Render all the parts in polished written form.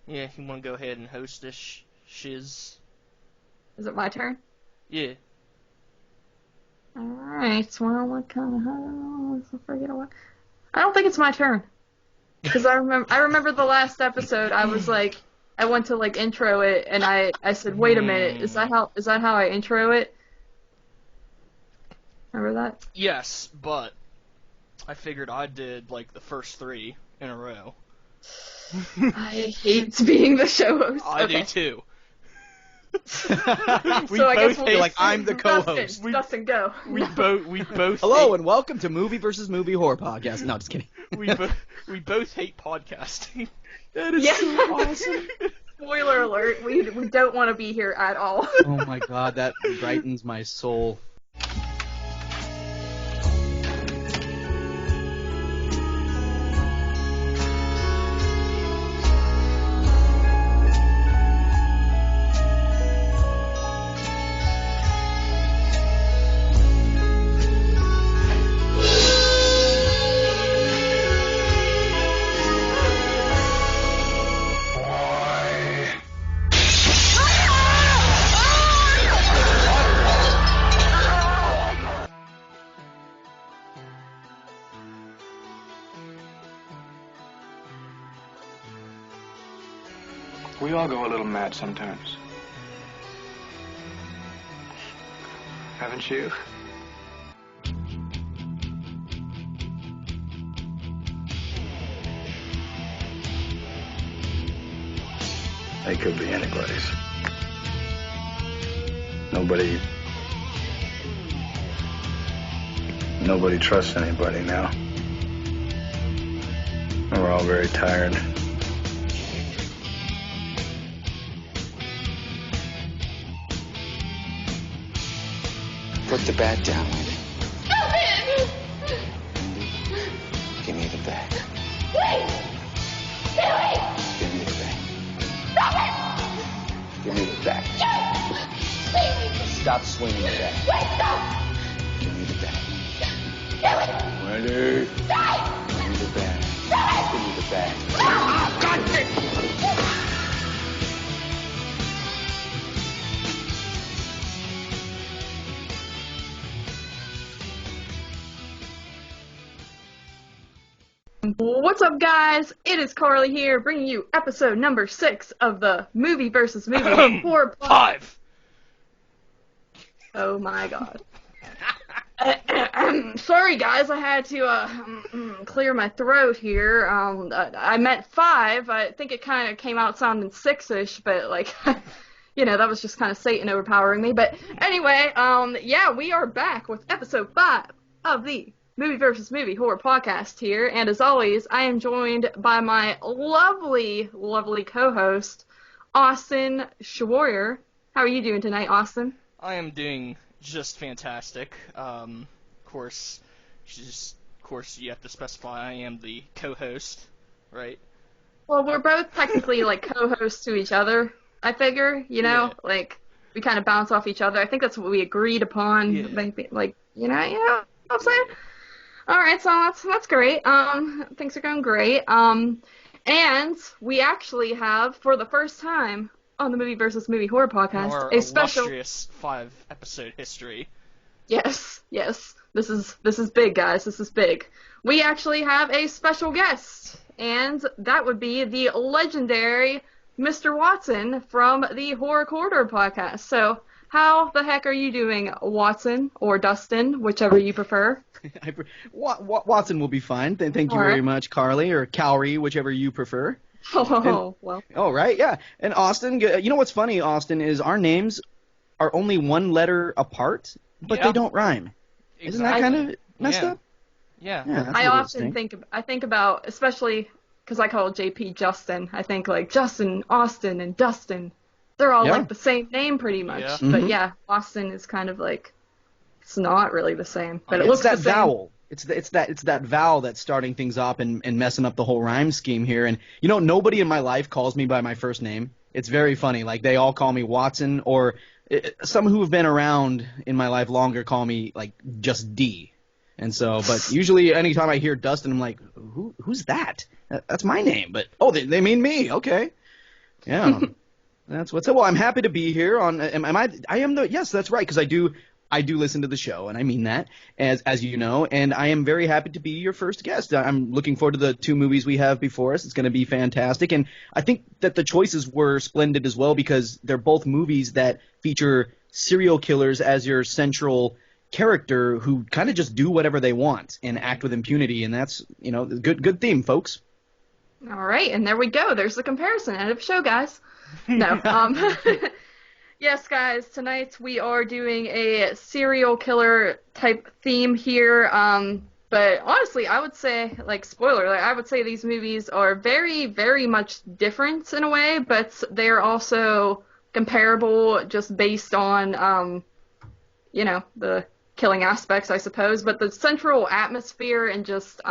Yeah, you want to go ahead and host this shiz? Is it my turn? Yeah. Alright, well, what kind of... I forget what... I don't think it's my turn. Because I remember the last episode, I was like... I went to, like, intro it, and I said, wait a minute, is that how I intro it? Remember that? Yes, but I figured I did, like, the first 3 in a row. I hate being the show host. I do too. So I guess we'll feel like I'm the co-host. Dustin, go. We both. Hello hate, and welcome to Movie versus Movie Horror Podcast. No, just kidding. we both hate podcasting. That is so awesome. Spoiler alert: we don't want to be here at all. Oh my god, that brightens my soul. We all go a little mad sometimes. Haven't you? They could be anybody's. Nobody trusts anybody now. We're all very tired. Put the bat down, Wendy. Stop it! Wendy, give me the bat. Wait! Billy! Give me the bat. Stop it! Give me the bat. Please! Stop swinging the bat. Wait, stop! Give me the bat. Billy! Wendy, Stop! give me the bat. Stop! Give me the bat. Oh, God damn it! What's up, guys? It is Carly here, bringing you episode number 6 of the Movie versus Movie Horror Podcast. 5. Oh my god. Sorry, guys, I had to clear my throat here. I meant 5. I think it kind of came out sounding 6-ish, but like, that was just kind of Satan overpowering me. But anyway, yeah, we are back with episode 5 of the Movie versus Movie Horror Podcast here, and as always, I am joined by my lovely, lovely co-host, Austin Schwarrier. How are you doing tonight, Austin? I am doing just fantastic. Of course, you have to specify I am the co-host, right? Well, we're both technically like co-hosts to each other. I figure, Yeah. like we kind of bounce off each other. I think that's what we agreed upon. Yeah. Maybe, like you know what I'm saying. All right, so that's great. Things are going great. And we actually have, for the first time on the Movie versus Movie Horror Podcast, Our a special. illustrious 5-episode history. Yes. This is big, guys. This is big. We actually have a special guest, and that would be the legendary Mr. Watson from the Horror Corridor Podcast. So, how the heck are you doing, Watson, or Dustin, whichever you prefer? Watson will be fine. Thank you very much, Carly, or Cowrie, whichever you prefer. Well. Oh, right, yeah. And Austin, you know what's funny, Austin, is our names are only one letter apart, but they don't rhyme. Exactly. Isn't that kind of messed up? Yeah. That's I a little often think about, especially because I call JP Justin, I think like Justin, Austin, and Dustin. They're all like the same name pretty much. Yeah. But yeah, Austin is kind of like, it's not really the same, but it It's looks that the same. vowel. It's that vowel that's starting things up and messing up the whole rhyme scheme here. And nobody in my life calls me by my first name. It's very funny. Like they all call me Watson, or some who have been around in my life longer call me like just D. And so, but usually anytime I hear Dustin, I'm like, who's that? That's my name. But they mean me. Okay. Yeah. That's what's up. Well, I'm happy to be here on. Yes, that's right, because I do listen to the show, and I mean that, as you know, and I am very happy to be your first guest. I'm looking forward to the 2 movies we have before us. It's going to be fantastic, and I think that the choices were splendid as well, because they're both movies that feature serial killers as your central character who kind of just do whatever they want and act with impunity, and that's, good theme, folks. All right, and there we go. There's the comparison. End of show, guys. No. Yes, guys, tonight we are doing a serial killer type theme here. But honestly, I would say, spoiler, I would say these movies are very, very much different in a way, but they're also comparable just based on, the killing aspects, I suppose. But the central atmosphere and just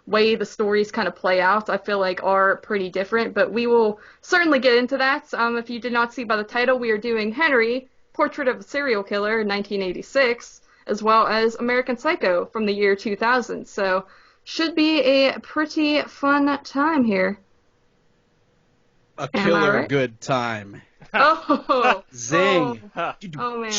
way the stories kind of play out, I feel like are pretty different, but we will certainly get into that. If you did not see by the title, we are doing Henry, Portrait of a Serial Killer, 1986, as well as American Psycho from the year 2000. So, should be a pretty fun time here. A killer good time. Oh! Zing! Oh, man.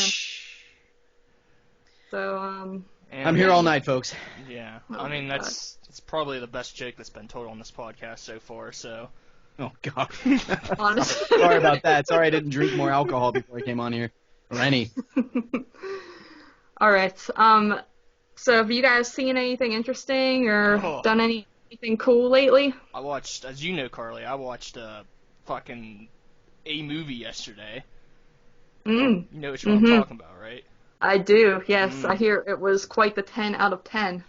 So, I'm here all night, folks. Yeah, I mean, it's probably the best joke that's been told on this podcast so far, so... Oh, God. Honestly. Sorry about that. Sorry I didn't drink more alcohol before I came on here. Or any. All right. So have you guys seen anything interesting or done anything cool lately? I watched, as you know, Carly, I watched a movie yesterday. You know what I'm talking about, right? I do, yes. I hear it was quite the 10 out of 10.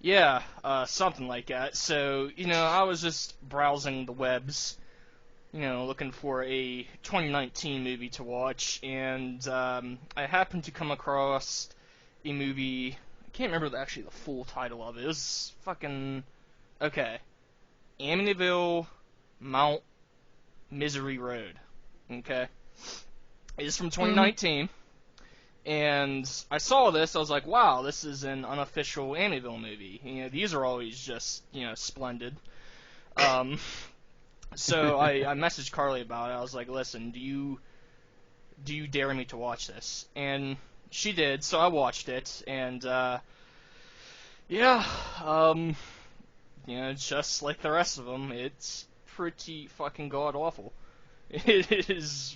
Yeah, something like that. So, I was just browsing the webs, looking for a 2019 movie to watch, and I happened to come across a movie. I can't remember the full title of it. It was Amityville Mount Misery Road. Okay? It's from 2019. And I saw this, I was like, wow, this is an unofficial Amityville movie. These are always just, splendid. So I messaged Carly about it. I was like, listen, do you dare me to watch this? And she did, so I watched it, and, just like the rest of them, it's pretty fucking god-awful. It is,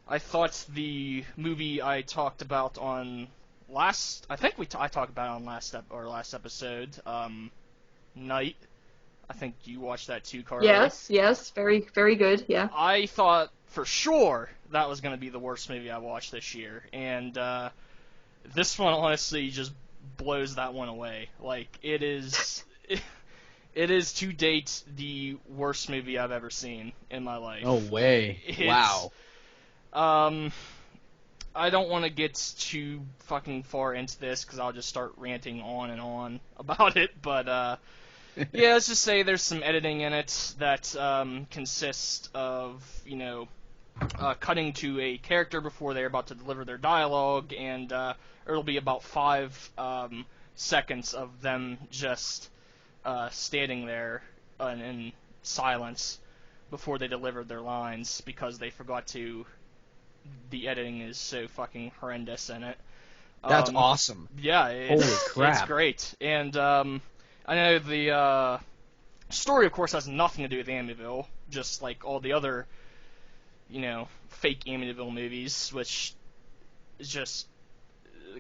I thought the movie I talked about on I talked about it on last episode, Night. I think you watched that too, Carly. Yes, very, very good, yeah. I thought for sure that was going to be the worst movie I watched this year, and this one honestly just blows that one away. It is to date the worst movie I've ever seen in my life. No way. Wow. I don't want to get too fucking far into this because I'll just start ranting on and on about it, but yeah, let's just say there's some editing in it that consists of, cutting to a character before they're about to deliver their dialogue, and it'll be about 5 seconds of them just standing there in silence before they deliver their lines because they forgot to. The editing is so fucking horrendous in it. That's awesome. Yeah, holy crap, it's great. And I know the story, of course, has nothing to do with Amityville, just like all the other, fake Amityville movies, which is just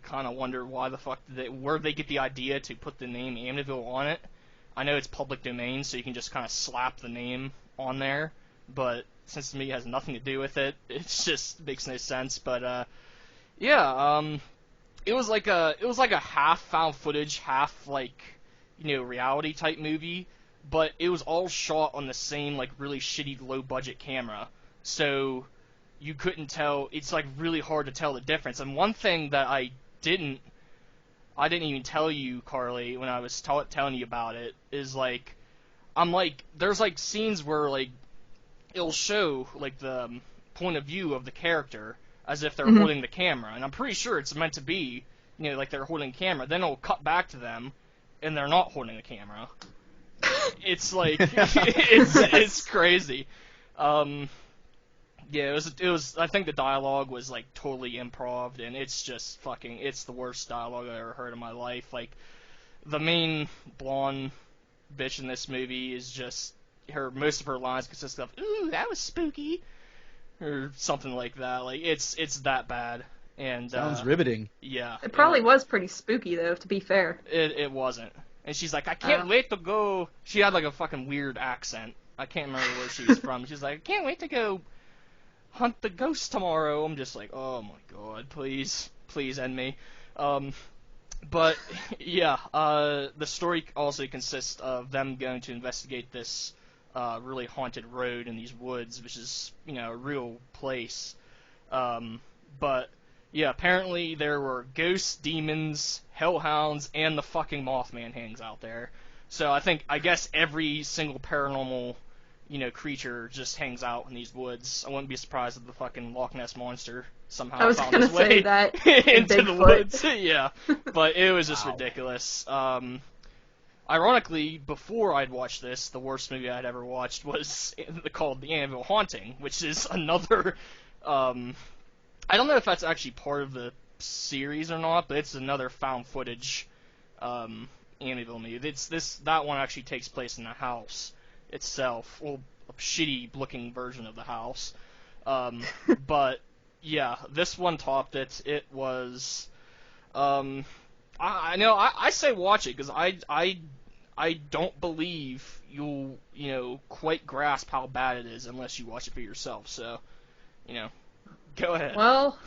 kind of wonder why the fuck where they get the idea to put the name Amityville on it. I know it's public domain, so you can just kind of slap the name on there, but since the movie has nothing to do with it, it just makes no sense. But it was like a half found footage, half reality type movie, but it was all shot on the same really shitty low budget camera, so you couldn't tell. It's really hard to tell the difference. And one thing that I didn't even tell you, Carly, when I was telling you about it is there's scenes where it'll show the point of view of the character as if they're holding the camera, and I'm pretty sure it's meant to be they're holding the camera. Then it'll cut back to them and they're not holding the camera. it's like it's crazy. Yeah, it was. I think the dialogue was like totally improv, and it's just fucking. It's the worst dialogue I ever heard in my life. Like the main blonde bitch in this movie is just most of her lines consist of "Ooh, that was spooky," or something like that. Like it's that bad. And Sounds riveting. Yeah. It probably was pretty spooky, though, to be fair. It wasn't. And she's like, I can't wait to go. She had like a fucking weird accent. I can't remember where she was from. She's like, I can't wait to go hunt the ghost tomorrow. I'm just like, oh my god, please end me. But yeah, the story also consists of them going to investigate this really haunted road in these woods, which is, you know, a real place. But yeah, apparently there were ghosts, demons, hellhounds, and the fucking Mothman hangs out there. So I guess every single paranormal, you know, creature just hangs out in these woods. I wouldn't be surprised if the fucking Loch Ness Monster somehow found his way into the woods. Yeah, but it was just ridiculous. Ironically, before I'd watched this, the worst movie I'd ever watched was called The Anvil Haunting, which is another. I don't know if that's actually part of the series or not, but it's another found footage Amityville movie. That one actually takes place in the house itself, well, a shitty looking version of the house. But yeah, this one topped it. It was, I know I say watch it because I don't believe you'll, you know, quite grasp how bad it is unless you watch it for yourself. So, you know. Go ahead. Well,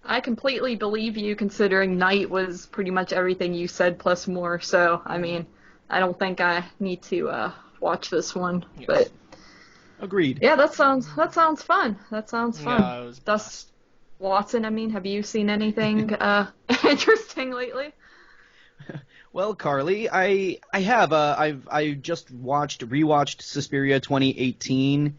I completely believe you, considering Night was pretty much everything you said plus more. So, I mean, I don't think I need to watch this one. Yes. But agreed. Yeah, that sounds fun. That sounds fun. Yeah, it was Thus, Watson, I mean, have you seen anything interesting lately? Well, Carly, I have. I just rewatched Suspiria 2018.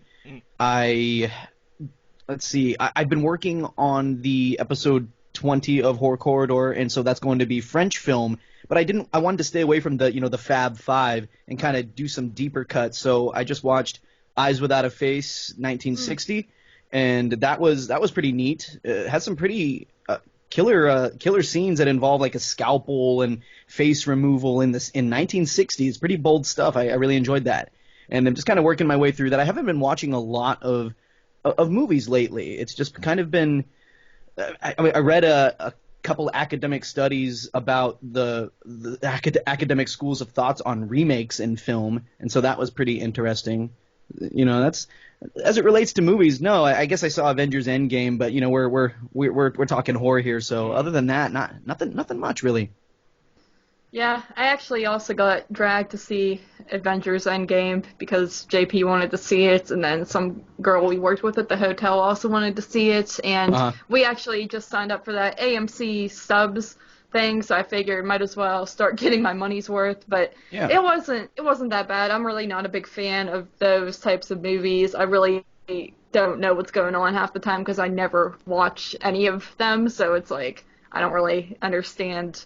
Let's see. I've been working on the episode 20 of Horror Corridor, and so that's going to be French film. But I wanted to stay away from the Fab Five and kind of do some deeper cuts. So I just watched Eyes Without a Face, 1960, and that was pretty neat. It had some pretty killer scenes that involve like a scalpel and face removal in 1960. It's pretty bold stuff. I really enjoyed that, and I'm just kind of working my way through that. I haven't been watching a lot of movies lately. It's just kind of been. I read a couple academic studies about the academic schools of thoughts on remakes in film, and so that was pretty interesting. You know, that's as it relates to movies. No, I guess I saw Avengers Endgame, but you know, we're talking horror here. So other than that, nothing much really. Yeah, I actually also got dragged to see Avengers Endgame because JP wanted to see it, and then some girl we worked with at the hotel also wanted to see it, and we actually just signed up for that AMC subs thing, so I figured might as well start getting my money's worth. But yeah. It wasn't that bad. I'm really not a big fan of those types of movies. I really don't know what's going on half the time because I never watch any of them, so it's like I don't really understand,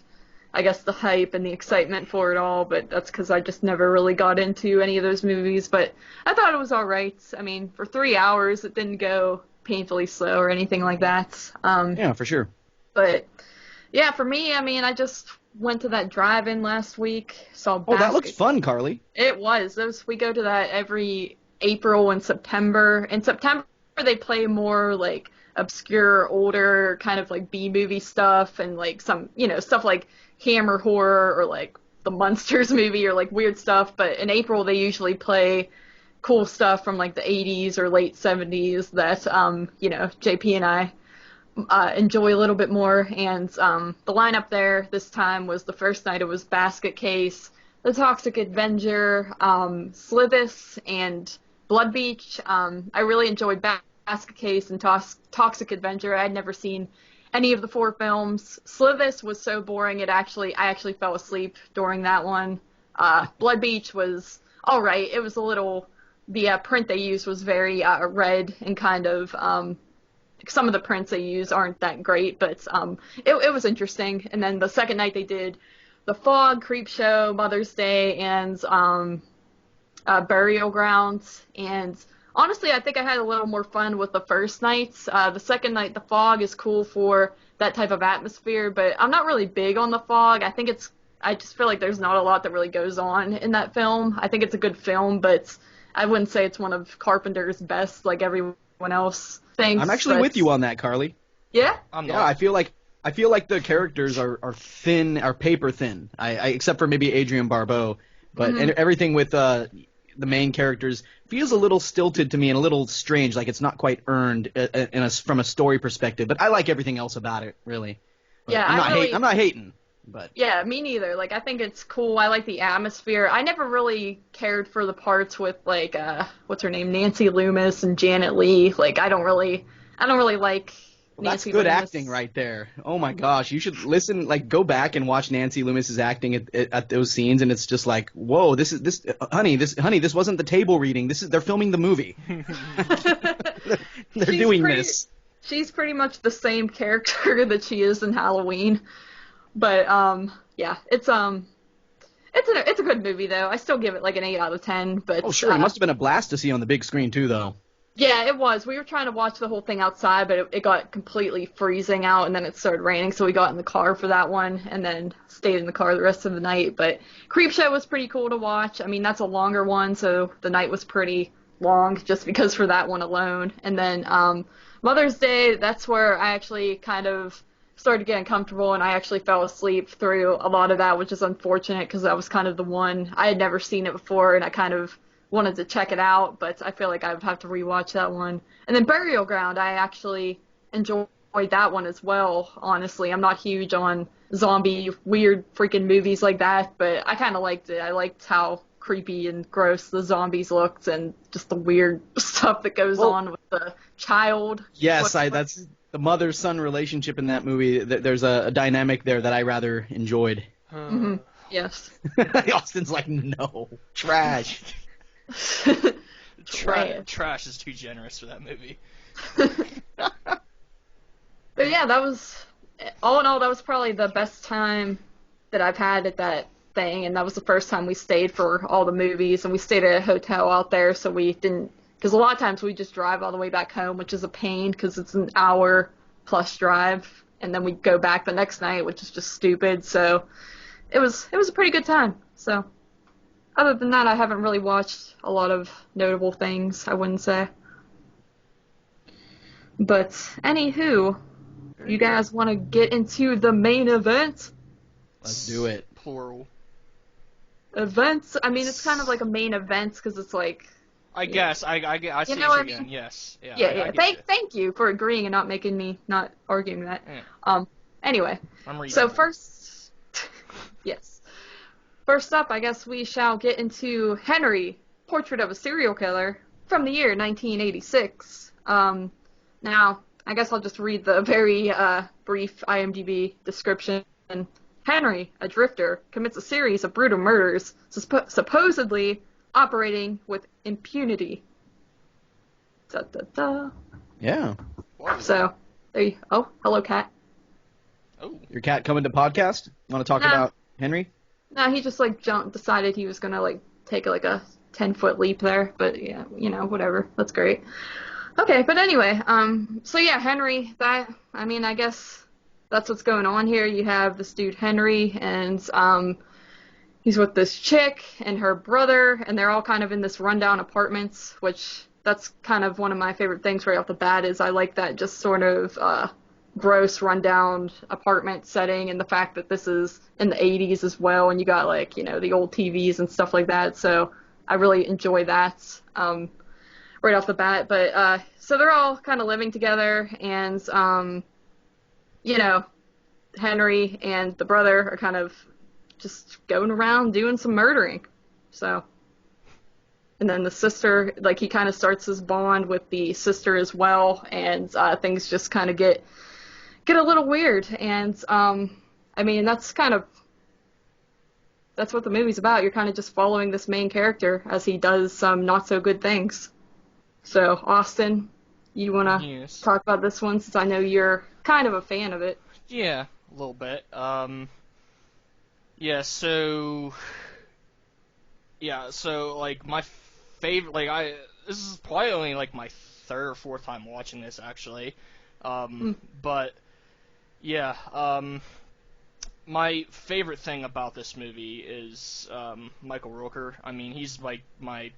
I guess, the hype and the excitement for it all, but that's because I just never really got into any of those movies. But I thought it was all right. I mean, for 3 hours, it didn't go painfully slow or anything like that. Yeah, for sure. But yeah, for me, I mean, I just went to that drive-in last week. Saw Oh, that looks fun, Carly. It was. We go to that every April and September. In September, they play more like obscure, older kind of like B-movie stuff and like some, you know, stuff like Hammer horror or like the Munsters movie or like weird stuff. But in April, they usually play cool stuff from like the 80s or late 70s that, you know, JP and I enjoy a little bit more. And the lineup there this time was the first night it was Basket Case, The Toxic Avenger, Slithis, and Blood Beach. I really enjoyed Basket Case and Toxic Avenger. I had never seen any of the 4 films. Slithis was so boring I actually fell asleep during that one. Blood Beach was all right. It was a little, the print they used was very red and kind of, some of the prints they use aren't that great, but it was interesting. And then the second night they did The Fog, Creepshow, Mother's Day, and Burial Grounds, and honestly, I think I had a little more fun with the first night. The second night, The Fog is cool for that type of atmosphere, but I'm not really big on The Fog. I just feel like there's not a lot that really goes on in that film. I think it's a good film, but I wouldn't say it's one of Carpenter's best, like everyone else thinks. I'm actually with you on that, Carly. Yeah? I'm Yeah, not. I feel like the characters are thin, are paper thin. I except for maybe Adrienne Barbeau, but everything with the main characters feels a little stilted to me and a little strange, like it's not quite earned from a story perspective. But I like everything else about it, really. But Yeah, I'm not hating, but Yeah, me neither. Like, I think it's cool. I like the atmosphere. I never really cared for the parts with, like, what's her name, Nancy Loomis and Janet Leigh. Like, I don't really like that's Nancy good Loomis. acting right there. Oh my gosh, you should listen, like go back and watch Nancy Loomis's acting at those scenes, and it's just like, whoa, honey, this wasn't the table reading. They're filming the movie. They're doing this. She's pretty much the same character that she is in Halloween. But yeah, it's a good movie though. I still give it like an 8 out of 10. But Oh sure, it must have been a blast to see on the big screen too, though. Yeah, it was. We were trying to watch the whole thing outside, but it got completely freezing out, and then it started raining, so we got in the car for that one, and then stayed in the car the rest of the night. But Creepshow was pretty cool to watch. I mean, that's a longer one, so the night was pretty long just because for that one alone. And then Mother's Day, that's where I actually kind of started getting comfortable, and I actually fell asleep through a lot of that, which is unfortunate because that was kind of the one. I had never seen it before, and I kind of wanted to check it out, but I feel like I would have to rewatch that one. And then Burial Ground, I actually enjoyed that one as well, honestly. I'm not huge on zombie, weird freaking movies like that, but I kind of liked it. I liked how creepy and gross the zombies looked and just the weird stuff that goes on with the child. Yes, that's the mother-son relationship in that movie. There's a dynamic there that I rather enjoyed. Mm-hmm. Yes. Austin's like, no, trash. Trash is too generous for that movie. But yeah, that was, all in all, that was probably the best time that I've had at that thing, and that was the first time we stayed for all the movies, and we stayed at a hotel out there, so we didn't, because a lot of times we just drive all the way back home, which is a pain, because it's an hour plus drive, and then we go back the next night, which is just stupid, so it was a pretty good time, so. Other than that, I haven't really watched a lot of notable things, I wouldn't say. But, anywho, you guys want to get into the main event? Let's do it. Plural. Events? I mean, it's kind of like a main event, because it's like... I guess. I see know what I again. mean? Yes. Yeah. Yeah. Thank you for agreeing and not making me not arguing that. Yeah. Anyway. I'm reading. So first... yes. First up, I guess we shall get into Henry, Portrait of a Serial Killer, from the year 1986. Now, I guess I'll just read the very brief IMDb description. Henry, a drifter, commits a series of brutal murders, supposedly operating with impunity. Da, da, da. Yeah. Whoa. So, there you... Oh, hello, cat. Oh. Your cat coming to podcast? Want to talk about Henry? No, he just like decided he was gonna like take like a 10-foot leap there, but yeah, whatever. That's great. Okay, but anyway, so yeah, Henry, I guess that's what's going on here. You have this dude Henry, and he's with this chick and her brother, and they're all kind of in this rundown apartments, which that's kind of one of my favorite things right off the bat is I like that just sort of gross rundown apartment setting, and the fact that this is in the 80s as well, and you got like the old TVs and stuff like that, so I really enjoy that right off the bat. But so they're all kind of living together, and Henry and the brother are kind of just going around doing some murdering. So, and then the sister, like he kind of starts his bond with the sister as well, and things just kind of get a little weird. And I mean, that's what the movie's about. You're kind of just following this main character as he does some not so good things. So, Austin, you want to talk about this one, since I know you're kind of a fan of it? Yeah, a little bit. Yeah, so Yeah, so like my favorite, this is probably only like my third or fourth time watching this actually, but yeah, my favorite thing about this movie is Michael Rooker. I mean, he's like one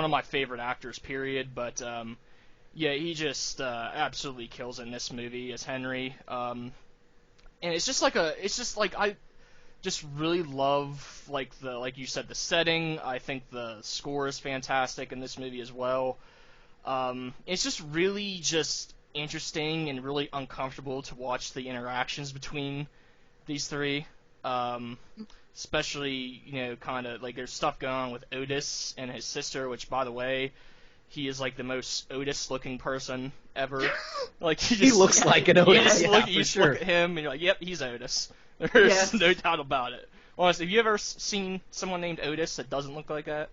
of my favorite actors, period. But yeah, he just absolutely kills it in this movie as Henry. And it's just like I just really love like you said, the setting. I think the score is fantastic in this movie as well. It's just really just interesting and really uncomfortable to watch the interactions between these three. Especially, kind of like there's stuff going on with Otis and his sister, which, by the way, he is like the most Otis-looking person ever. Like he looks like an Otis. You just look at him and you're like, yep, he's Otis. There's no doubt about it. Honestly, have you ever seen someone named Otis that doesn't look like that?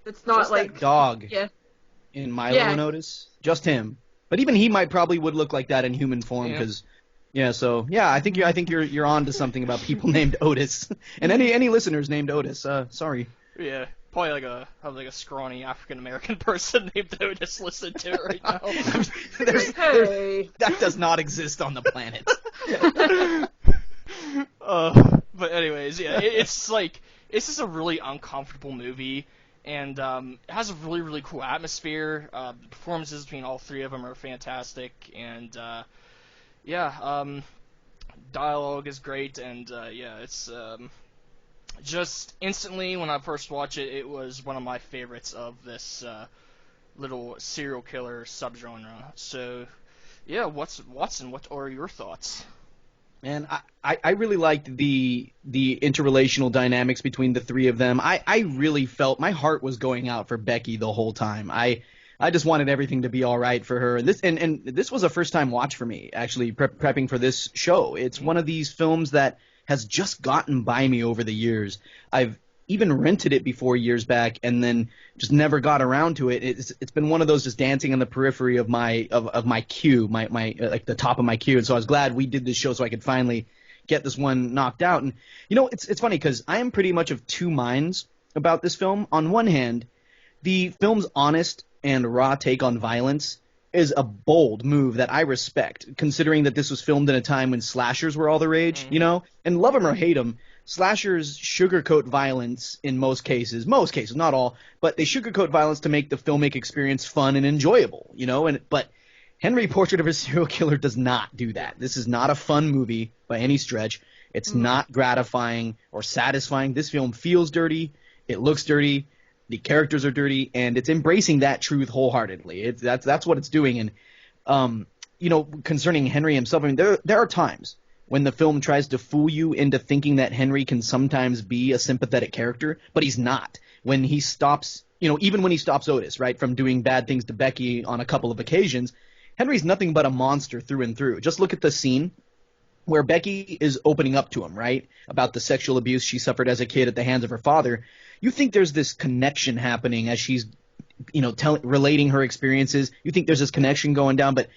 It's not just like that dog. Yeah. In Milo and Otis, just him. But even he probably would look like that in human form, because I think you're on to something about people named Otis, and any listeners named Otis. Sorry. Yeah, probably have a scrawny African American person named Otis listened to it right now. That does not exist on the planet. But anyways, yeah, it's just a really uncomfortable movie. And it has a really, really cool atmosphere. The performances between all three of them are fantastic. And, dialogue is great. And, it's just instantly, when I first watched it, it was one of my favorites of this little serial killer subgenre. So, yeah, Watson, what are your thoughts? Man, I really liked the interrelational dynamics between the three of them. I really felt my heart was going out for Becky the whole time. I just wanted everything to be all right for her. And this was a first time watch for me, actually, prepping for this show. It's one of these films that has just gotten by me over the years. I've even rented it before years back and then just never got around to it. It's been one of those just dancing on the periphery of my queue, my like the top of my queue. And so I was glad we did this show so I could finally get this one knocked out. And it's funny because I am pretty much of two minds about this film. On one hand, the film's honest and raw take on violence is a bold move that I respect, considering that this was filmed in a time when slashers were all the rage, And love 'em or hate 'em, slashers sugarcoat violence in most cases, not all, but they sugarcoat violence to make the filmic experience fun and enjoyable, but Henry, Portrait of a Serial Killer does not do that. This is not a fun movie by any stretch. It's not gratifying or satisfying. This film feels dirty. It looks dirty. The characters are dirty, and it's embracing that truth wholeheartedly. That's what it's doing. And concerning Henry himself, I mean, there are times when the film tries to fool you into thinking that Henry can sometimes be a sympathetic character, but he's not. When he stops, even when he stops Otis, right, from doing bad things to Becky on a couple of occasions, Henry's nothing but a monster through and through. Just look at the scene where Becky is opening up to him, right, about the sexual abuse she suffered as a kid at the hands of her father. You think there's this connection happening as she's relating her experiences. You think there's this connection going down, but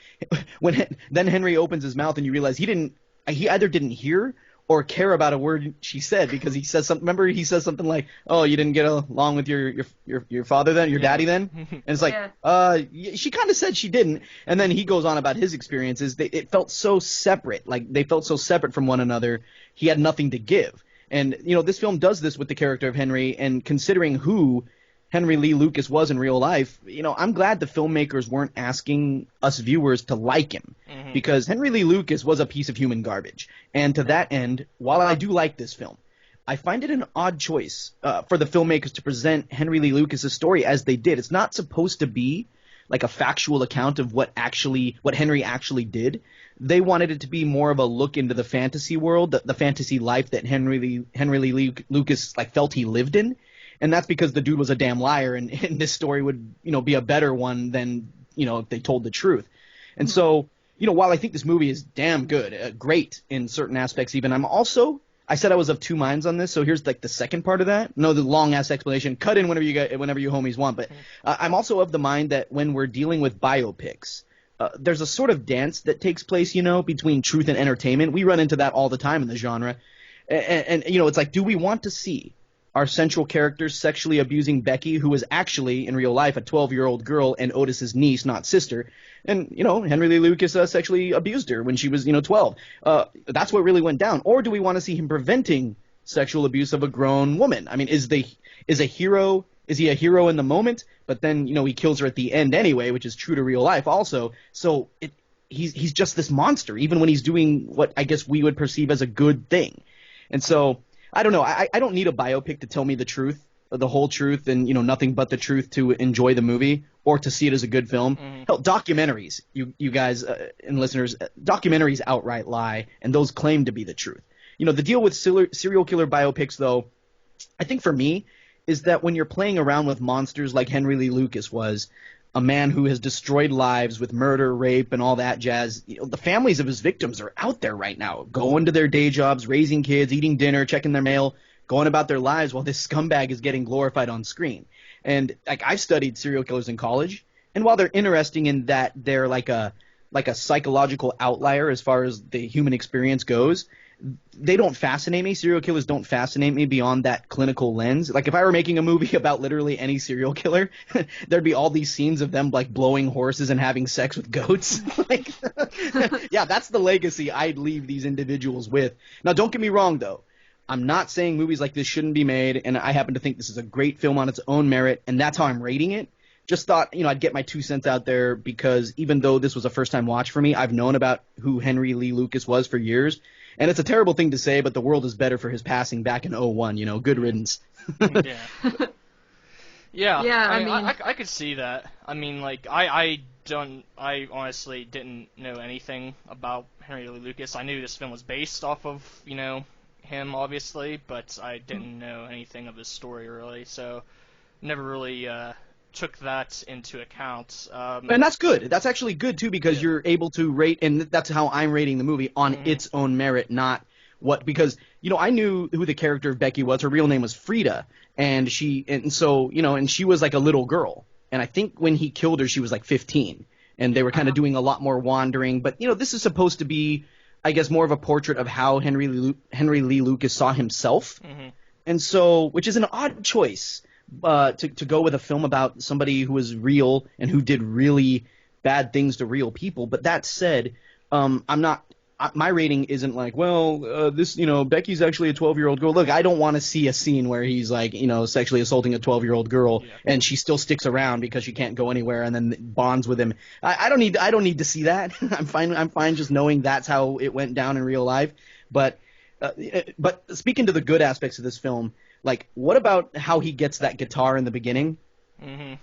then Henry opens his mouth and you realize he either didn't hear or care about a word she said, because he says something. Remember, he says something like, "Oh, you didn't get along with your father then, your daddy then," and it's like, she kind of said she didn't, and then he goes on about his experiences. It felt so separate, like they felt so separate from one another. He had nothing to give, and this film does this with the character of Henry, and considering who Henry Lee Lucas was in real life, I'm glad the filmmakers weren't asking us viewers to like him, because Henry Lee Lucas was a piece of human garbage. And to that end, while I do like this film, I find it an odd choice for the filmmakers to present Henry Lee Lucas' story as they did. It's not supposed to be like a factual account of what Henry actually did. They wanted it to be more of a look into the fantasy world, the fantasy life that Henry Lee Lucas felt he lived in. And that's because the dude was a damn liar, and this story would, be a better one than, if they told the truth. And so, while I think this movie is damn good, great in certain aspects even, I said I was of two minds on this, so here's the second part of that. No, the long-ass explanation. Cut in whenever you homies want. But I'm also of the mind that when we're dealing with biopics, there's a sort of dance that takes place, between truth and entertainment. We run into that all the time in the genre. And it's like, do we want to see our central character sexually abusing Becky, who was actually, in real life, a 12-year-old girl and Otis's niece, not sister. And, Henry Lee Lucas sexually abused her when she was, 12. That's what really went down. Or do we want to see him preventing sexual abuse of a grown woman? I mean, is he a hero in the moment? But then, he kills her at the end anyway, which is true to real life also. So he's just this monster, even when he's doing what I guess we would perceive as a good thing. And so, I don't know. I don't need a biopic to tell me the truth, the whole truth, and, nothing but the truth to enjoy the movie or to see it as a good film. Mm-hmm. Hell, documentaries, you guys and listeners, documentaries outright lie, and those claim to be the truth. The deal with serial killer biopics, though, I think for me, is that when you're playing around with monsters like Henry Lee Lucas was, a man who has destroyed lives with murder, rape, and all that jazz, the families of his victims are out there right now, going to their day jobs, raising kids, eating dinner, checking their mail, going about their lives while this scumbag is getting glorified on screen. And I've studied serial killers in college, and while they're interesting in that they're like a psychological outlier as far as the human experience goes, they don't fascinate me. Serial killers don't fascinate me beyond that clinical lens. Like, if I were making a movie about literally any serial killer, there'd be all these scenes of them, like, blowing horses and having sex with goats. Yeah, that's the legacy I'd leave these individuals with. Now, don't get me wrong, though. I'm not saying movies like this shouldn't be made, and I happen to think this is a great film on its own merit, and that's how I'm rating it. Just thought, I'd get my 2 cents out there because even though this was a first-time watch for me, I've known about who Henry Lee Lucas was for years. And it's a terrible thing to say, but the world is better for his passing back in 2001, good riddance. Yeah. Yeah, I mean, I could see that. I mean, like, I honestly didn't know anything about Henry Lee Lucas. I knew this film was based off of, him, obviously, but I didn't know anything of his story, really, so never really took that into account. And that's good. That's actually good, too, because you're able to rate, and that's how I'm rating the movie, on its own merit, not what, because, I knew who the character of Becky was. Her real name was Frida, and she was like a little girl. And I think when he killed her, she was like 15, and they were kind of doing a lot more wandering. But, this is supposed to be, I guess, more of a portrait of how Henry Lee Lucas saw himself. Mm-hmm. And so, which is an odd choice. To go with a film about somebody who was real and who did really bad things to real people. But that said, my rating isn't like, Becky's actually a 12-year-old girl. Look, I don't want to see a scene where he's like, sexually assaulting a 12-year-old girl and she still sticks around because she can't go anywhere and then bonds with him. I don't need to see that. I'm fine just knowing that's how it went down in real life. But speaking to the good aspects of this film, like, what about how he gets that guitar in the beginning? Mm-hmm.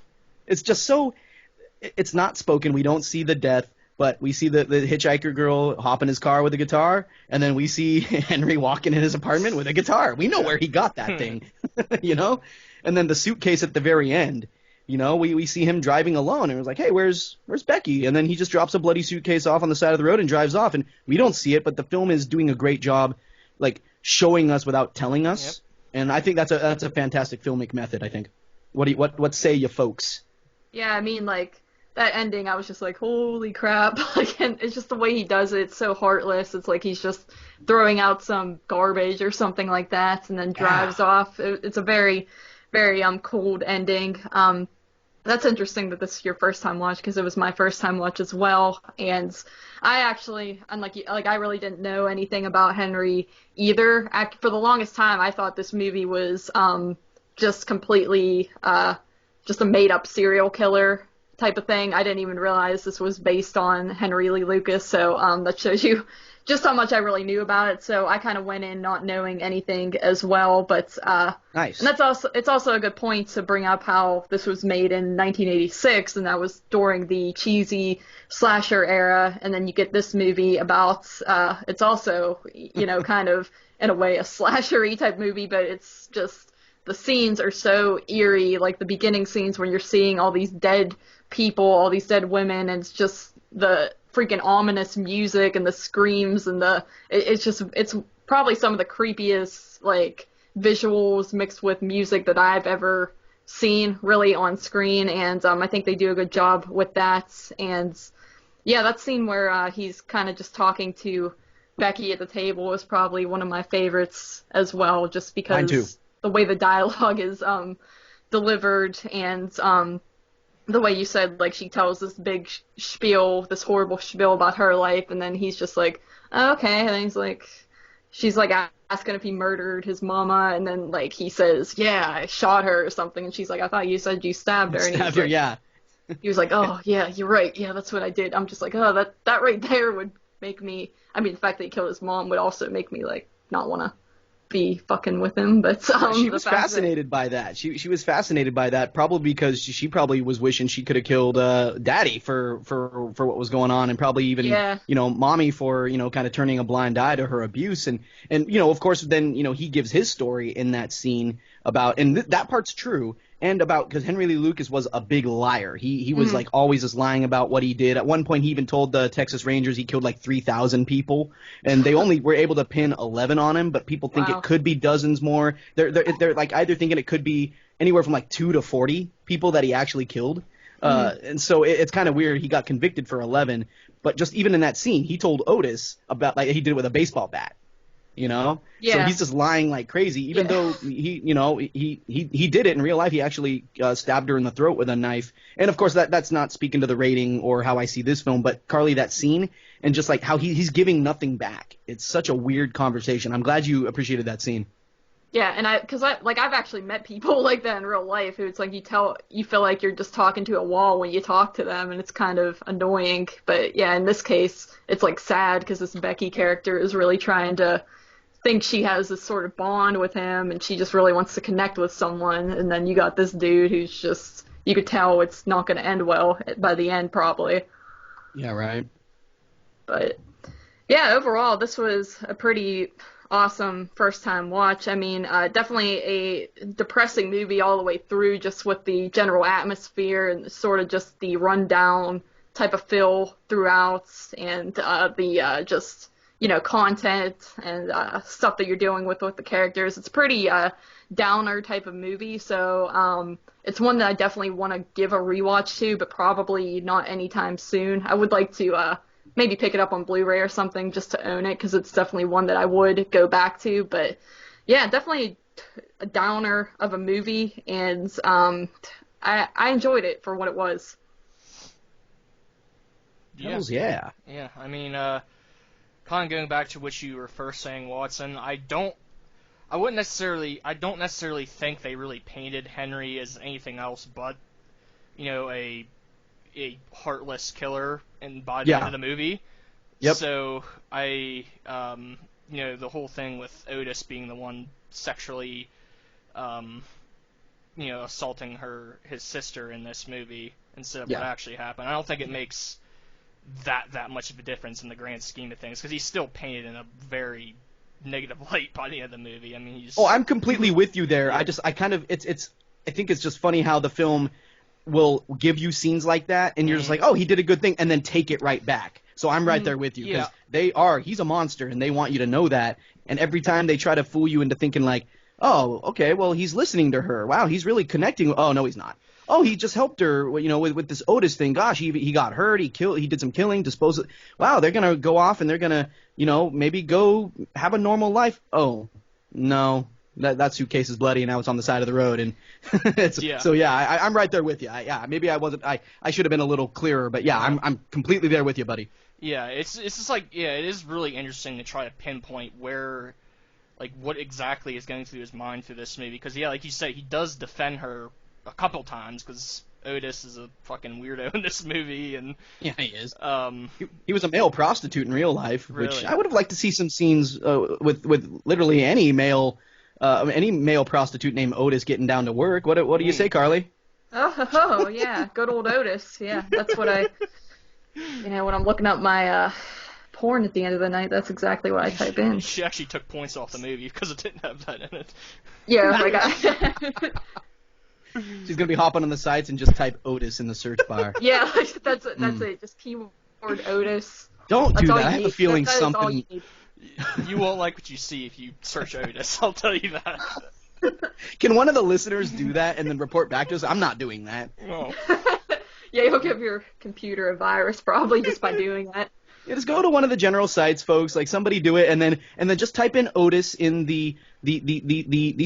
It's just so – it's not spoken. We don't see the death, but we see the hitchhiker girl hop in his car with a guitar, and then we see Henry walking in his apartment with a guitar. We know where he got that thing, And then the suitcase at the very end, we see him driving alone, and it was like, hey, where's Becky? And then he just drops a bloody suitcase off on the side of the road and drives off, and we don't see it, but the film is doing a great job, like, showing us without telling us. Yep. And I think that's a fantastic filmic method, I think. What say you folks? Yeah, I mean, like, that ending, I was just like, holy crap. Like, and it's just the way he does it. It's so heartless. It's like he's just throwing out some garbage or something like that and then drives off. It's a very, very cold ending. That's interesting that this is your first time watch because it was my first time watch as well. And I actually, unlike you, I really didn't know anything about Henry either. For the longest time, I thought this movie was just completely just a made-up serial killer type of thing. I didn't even realize this was based on Henry Lee Lucas. So that shows you just how much I really knew about it. So I kind of went in not knowing anything as well. But nice. And it's also a good point to bring up how this was made in 1986, and that was during the cheesy slasher era. And then you get this movie about it's also kind of in a way a slasher-y type movie, but it's just the scenes are so eerie, like the beginning scenes when you're seeing all these dead people, all these dead women, and it's just the freaking ominous music and the screams and it's probably some of the creepiest like visuals mixed with music that I've ever seen really on screen, and I think they do a good job with that. And yeah, that scene where he's kind of just talking to Becky at the table is probably one of my favorites as well, just because Mine too. the way the dialogue is delivered, and the way you said, like, she tells this big spiel, this horrible spiel about her life, and then he's just like, oh, okay, and then he's like, she's like asking if he murdered his mama, and then like he says, yeah, I shot her or something, and she's like, I thought you said you stabbed her. And Stabbed her, yeah. He was like, oh, yeah, you're right. Yeah, that's what I did. I'm just like, oh, that right there would make me, I mean, the fact that he killed his mom would also make me, like, not want to be fucking with him, but she was fascinated by that. She was fascinated by that, probably because she probably was wishing she could have killed Daddy for what was going on, and probably even Mommy for kind of turning a blind eye to her abuse, and of course then he gives his story in that scene about, and that part's true. And about, because Henry Lee Lucas was a big liar. He was like always just lying about what he did. At one point, he even told the Texas Rangers he killed like 3,000 people, and they only were able to pin 11 on him. But people think it could be dozens more. They're like either thinking it could be anywhere from like 2 to 40 people that he actually killed. And so it's kind of weird. He got convicted for 11, but just even in that scene, he told Otis about, like, he did it with a baseball bat. So he's just lying like crazy, even though he did it in real life. He actually stabbed her in the throat with a knife. And of course that's not speaking to the rating or how I see this film, but Carly, that scene and just like how he's giving nothing back. It's such a weird conversation. I'm glad you appreciated that scene. Yeah, and I've actually met people like that in real life who it's like you feel like you're just talking to a wall when you talk to them, and it's kind of annoying. But yeah, in this case, it's like sad because this Becky character is really trying to think she has this sort of bond with him, and she just really wants to connect with someone, and then you got this dude who's just, you could tell it's not going to end well by the end probably. Yeah, right. But yeah, overall this was a pretty awesome first time watch. I mean, definitely a depressing movie all the way through, just with the general atmosphere and sort of just the rundown type of feel throughout, and the just content and stuff that you're dealing with the characters. It's pretty downer type of movie, so it's one that I definitely want to give a rewatch to, but probably not anytime soon. I would like to maybe pick it up on Blu-ray or something just to own it, because it's definitely one that I would go back to. But yeah, definitely a downer of a movie, and I enjoyed it for what it was. Hells yeah. Yeah, I mean, kind of going back to what you were first saying, Watson, I don't necessarily think they really painted Henry as anything else but, a heartless killer by the end of the movie. Yep. So the whole thing with Otis being the one sexually, assaulting his sister in this movie instead of what actually happened, I don't think it makes that much of a difference in the grand scheme of things, because he's still painted in a very negative light by the end of the movie. I mean, I'm completely with you there. I think it's just funny how the film will give you scenes like that, and you're just like, oh, he did a good thing, and then take it right back. So I'm right there with you, because he's a monster, and they want you to know that, and every time they try to fool you into thinking like, oh, okay, well, he's listening to her. Wow, he's really connecting. Oh, no, he's not. Oh, he just helped her, with this Otis thing. Gosh, he got hurt. He did some killing. Wow, they're gonna go off and they're gonna, maybe go have a normal life. Oh, no, that suitcase is bloody and now it's on the side of the road. And so yeah, I'm right there with you. Maybe I wasn't. I should have been a little clearer, but yeah, I'm completely there with you, buddy. Yeah, it's just like, it is really interesting to try to pinpoint where, like, what exactly is going through his mind through this movie, because like you say, he does defend her a couple times, because Otis is a fucking weirdo in this movie, and yeah, he is. He was a male prostitute in real life, really? Which I would have liked to see some scenes with literally any male prostitute named Otis getting down to work. What do you say, Carly? Oh yeah, good old Otis. Yeah, that's what when I'm looking up my porn at the end of the night, that's exactly what I type in. She actually took points off the movie because it didn't have that in it. Yeah, I got. She's gonna be hopping on the sites and just type Otis in the search bar. Yeah, that's it. Just keyword Otis. Don't do that. I have a feeling something. You won't like what you see if you search Otis. I'll tell you that. Can one of the listeners do that and then report back to us? I'm not doing that. No. Yeah, you'll give your computer a virus probably just by doing that. Yeah, just go to one of the general sites, folks. Like somebody do it, and then just type in Otis in the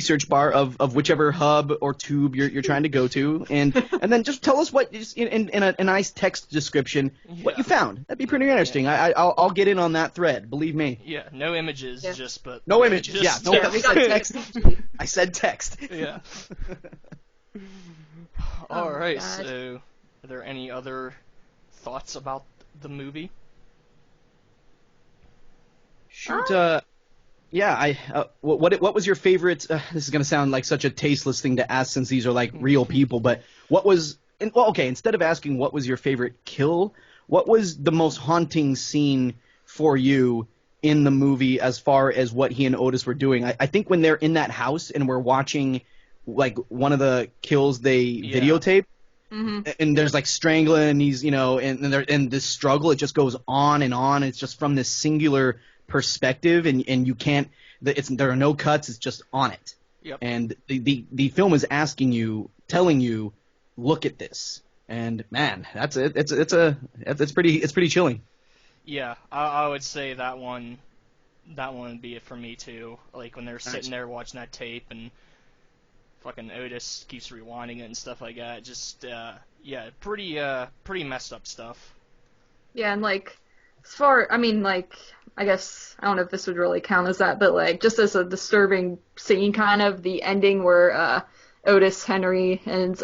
search bar of whichever hub or tube you're trying to go to, and then just tell us what in a nice text description what you found. That'd be pretty interesting. Yeah. I'll get in on that thread. Believe me. Yeah, no images, Yeah. No images. Just, No, Yeah, I we said got text. I said text. Yeah. Oh, All right. God. So, are there any other thoughts about the movie? Shoot. What was your favorite? This is gonna sound like such a tasteless thing to ask since these are like real people, but what was? Okay, instead of asking what was your favorite kill, what was the most haunting scene for you in the movie as far as what he and Otis were doing? I think when they're in that house and we're watching like one of the kills they videotape. Mm-hmm. And there's like strangling, and he's and this struggle. It just goes on and on. It's just from this singular perspective, and you can't. There are no cuts. It's just on it. Yep. And the film is asking you, telling you, look at this. And man, that's it. It's pretty chilling. Yeah, I would say that one would be it for me too. Like when they're sitting there watching that tape and fucking Otis keeps rewinding it and stuff like that. Just pretty messed up stuff. Yeah, and like, I guess, I don't know if this would really count as that, but like, just as a disturbing scene, kind of, the ending where Otis, Henry, and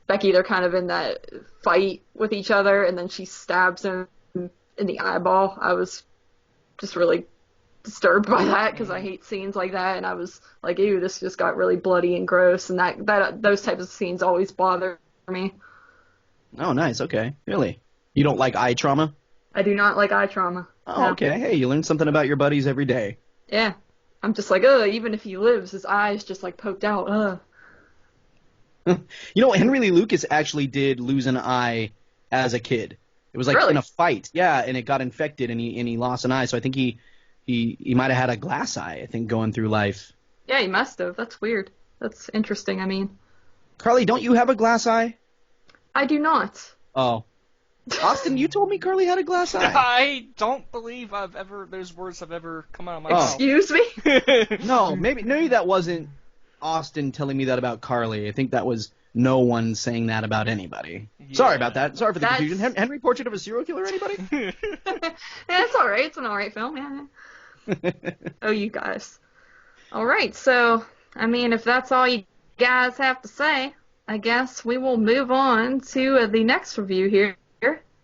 Becky, they're kind of in that fight with each other, and then she stabs him in the eyeball. I was just really disturbed by that, because I hate scenes like that, and I was like, ew, this just got really bloody and gross, and that those types of scenes always bother me. Oh, nice. Okay, really. You don't like eye trauma? I do not like eye trauma. Oh, No. okay. Hey, you learn something about your buddies every day. Yeah. I'm just like, even if he lives, his eye's just like poked out. Henry Lee Lucas actually did lose an eye as a kid. It was like Really? in a fight. Yeah, and it got infected, and he lost an eye. So I think he might have had a glass eye, I think, going through life. Yeah, he must have. That's weird. That's interesting, I mean. Carly, don't you have a glass eye? I do not. Oh. Austin, you told me Carly had a glass eye. I don't believe those words have ever come out of my mouth. Excuse me? No, maybe that wasn't Austin telling me that about Carly. I think that was no one saying that about anybody. Yeah. Sorry about that. Sorry for the That's- confusion. Henry, Portrait of a Serial Killer, anybody? Yeah, it's alright. It's an alright film, yeah. Oh, you guys. Alright, so, I mean, if that's all you guys have to say, I guess we will move on to the next review here,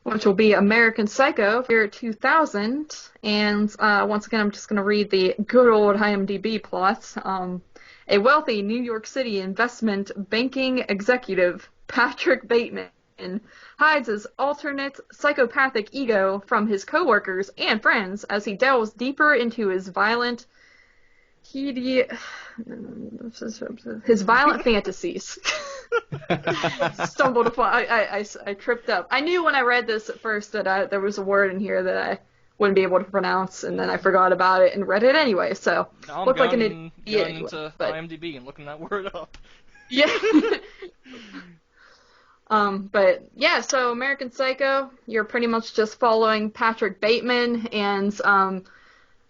which will be American Psycho for 2000. And once again, I'm just going to read the good old IMDb plot. A wealthy New York City investment banking executive, Patrick Bateman, hides his alternate psychopathic ego from his coworkers and friends as he delves deeper into his violent fantasies. Stumbled upon. I tripped up. I knew when I read this at first that there was a word in here that I wouldn't be able to pronounce, and then I forgot about it and read it anyway. So I'm looked like an going idiot. into But IMDb and looking that word up. yeah. But yeah, so American Psycho, you're pretty much just following Patrick Bateman, and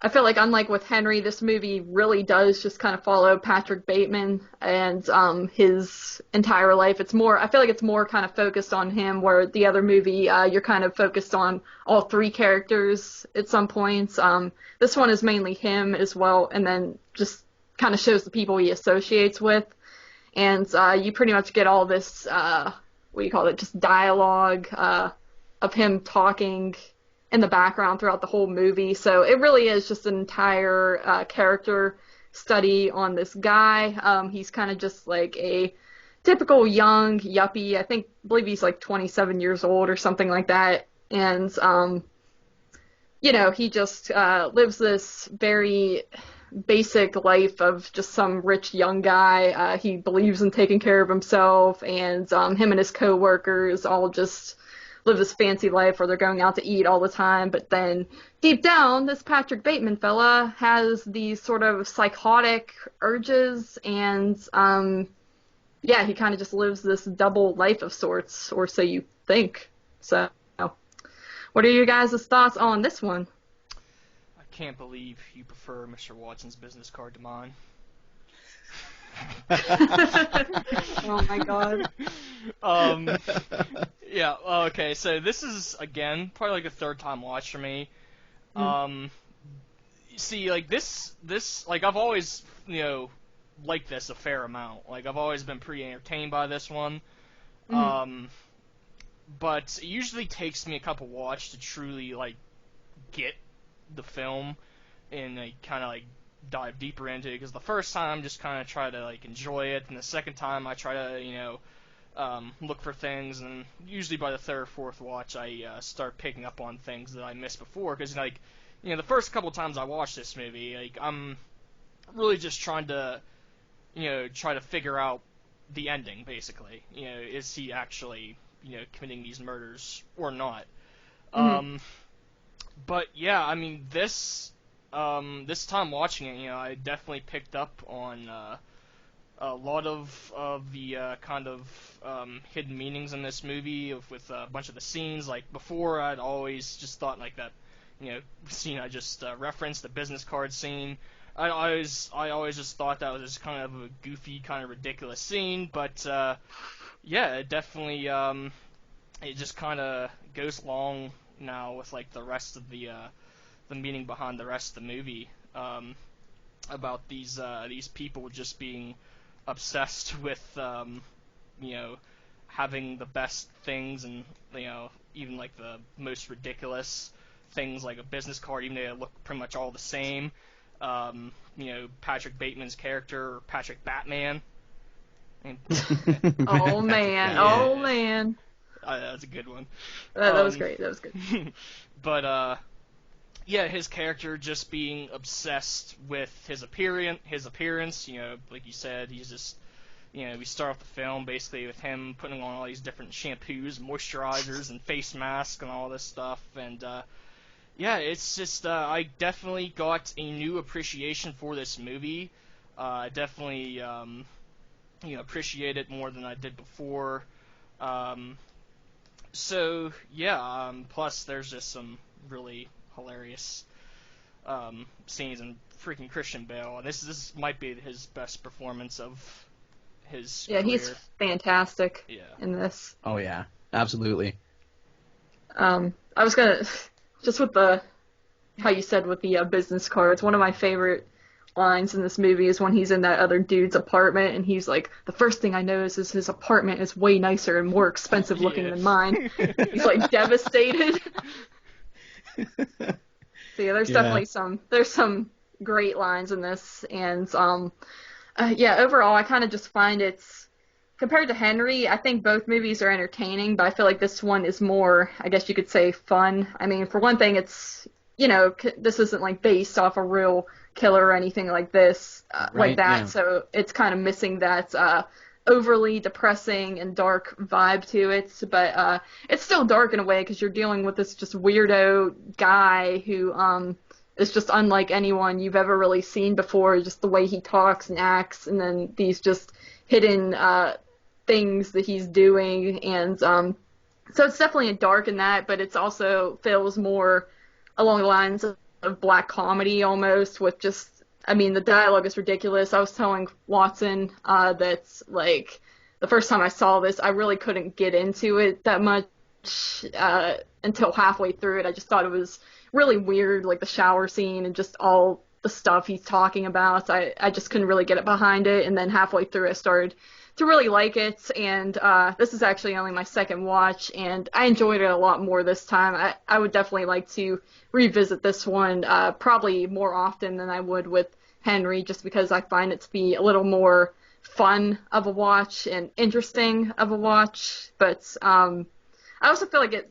I feel like unlike with Henry, this movie really does just kind of follow Patrick Bateman and his entire life. I feel like it's more kind of focused on him, where the other movie, you're kind of focused on all three characters at some points. This one is mainly him as well, and then just kind of shows the people he associates with. And you pretty much get all this, just dialogue of him talking in the background throughout the whole movie. So it really is just an entire character study on this guy. He's kind of just like a typical young yuppie. I believe he's like 27 years old or something like that. And, he just lives this very basic life of just some rich young guy. He believes in taking care of himself, and him and his coworkers all just live this fancy life where they're going out to eat all the time. But then deep down, this Patrick Bateman fella has these sort of psychotic urges, and he kind of just lives this double life of sorts, or so you think. So What are your guys' thoughts on this one? I can't believe you prefer Mr. Watson's business card to mine. Oh my god. Yeah, okay, so this is, again, probably like a third time watch for me. See, like, this, like, I've always, liked this a fair amount. Like, I've always been pretty entertained by this one. But it usually takes me a couple watch to truly, like, get the film and, like, kind of, like, dive deeper into it, because the first time I'm just kind of try to, like, enjoy it, and the second time I try to, look for things, and usually by the third or fourth watch I start picking up on things that I missed before, because, like, the first couple times I watched this movie, like, I'm really just trying to, try to figure out the ending, basically. Is he actually, committing these murders or not? But yeah, I mean, this time watching it, I definitely picked up on a lot of the kind of hidden meanings in this movie with a bunch of the scenes. Like, before, I'd always just thought, like, that, scene I just referenced, the business card scene. I always just thought that was just kind of a goofy, kind of ridiculous scene, but yeah, it definitely it just kind of goes along now with, like, the rest of the meaning behind the rest of the movie, about these people just being obsessed with having the best things, and even, like, the most ridiculous things, like a business card, even though they look pretty much all the same. Patrick Bateman's character, or Patrick Batman. Oh man, oh man. That's a good one. That was great. That was good. But yeah, his character just being obsessed with his appearance. Like you said, he's just, we start off the film basically with him putting on all these different shampoos, moisturizers, and face masks and all this stuff, and yeah, it's just, I definitely got a new appreciation for this movie. I definitely, appreciate it more than I did before. So, yeah, plus there's just some really hilarious scenes, and freaking Christian Bale. And this might be his best performance of his career. He's fantastic in this. Oh, yeah, absolutely. I was gonna... Just with how you said with the business cards, one of my favorite lines in this movie is when he's in that other dude's apartment, and he's like, the first thing I notice is his apartment is way nicer and more expensive looking than mine. He's, like, devastated. So yeah, definitely some great lines in this, and overall I kind of just find it's, compared to Henry, I think both movies are entertaining, but I feel like this one is more, I guess you could say, fun. I mean, for one thing, it's, this isn't, like, based off a real killer or anything like this, like that, so it's kind of missing that overly depressing and dark vibe to it, but it's still dark in a way, because you're dealing with this just weirdo guy who is just unlike anyone you've ever really seen before, just the way he talks and acts, and then these just hidden things that he's doing, and so it's definitely dark in that, but it's also feels more along the lines of black comedy almost, with just, I mean, the dialogue is ridiculous. I was telling Watson that's, like, the first time I saw this, I really couldn't get into it that much until halfway through it. I just thought it was really weird, like the shower scene and just all the stuff he's talking about. I just couldn't really get it behind it, and then halfway through I started to really like it, and this is actually only my second watch, and I enjoyed it a lot more this time. I would definitely like to revisit this one probably more often than I would with Henry, just because I find it to be a little more fun of a watch and interesting of a watch, but I also feel like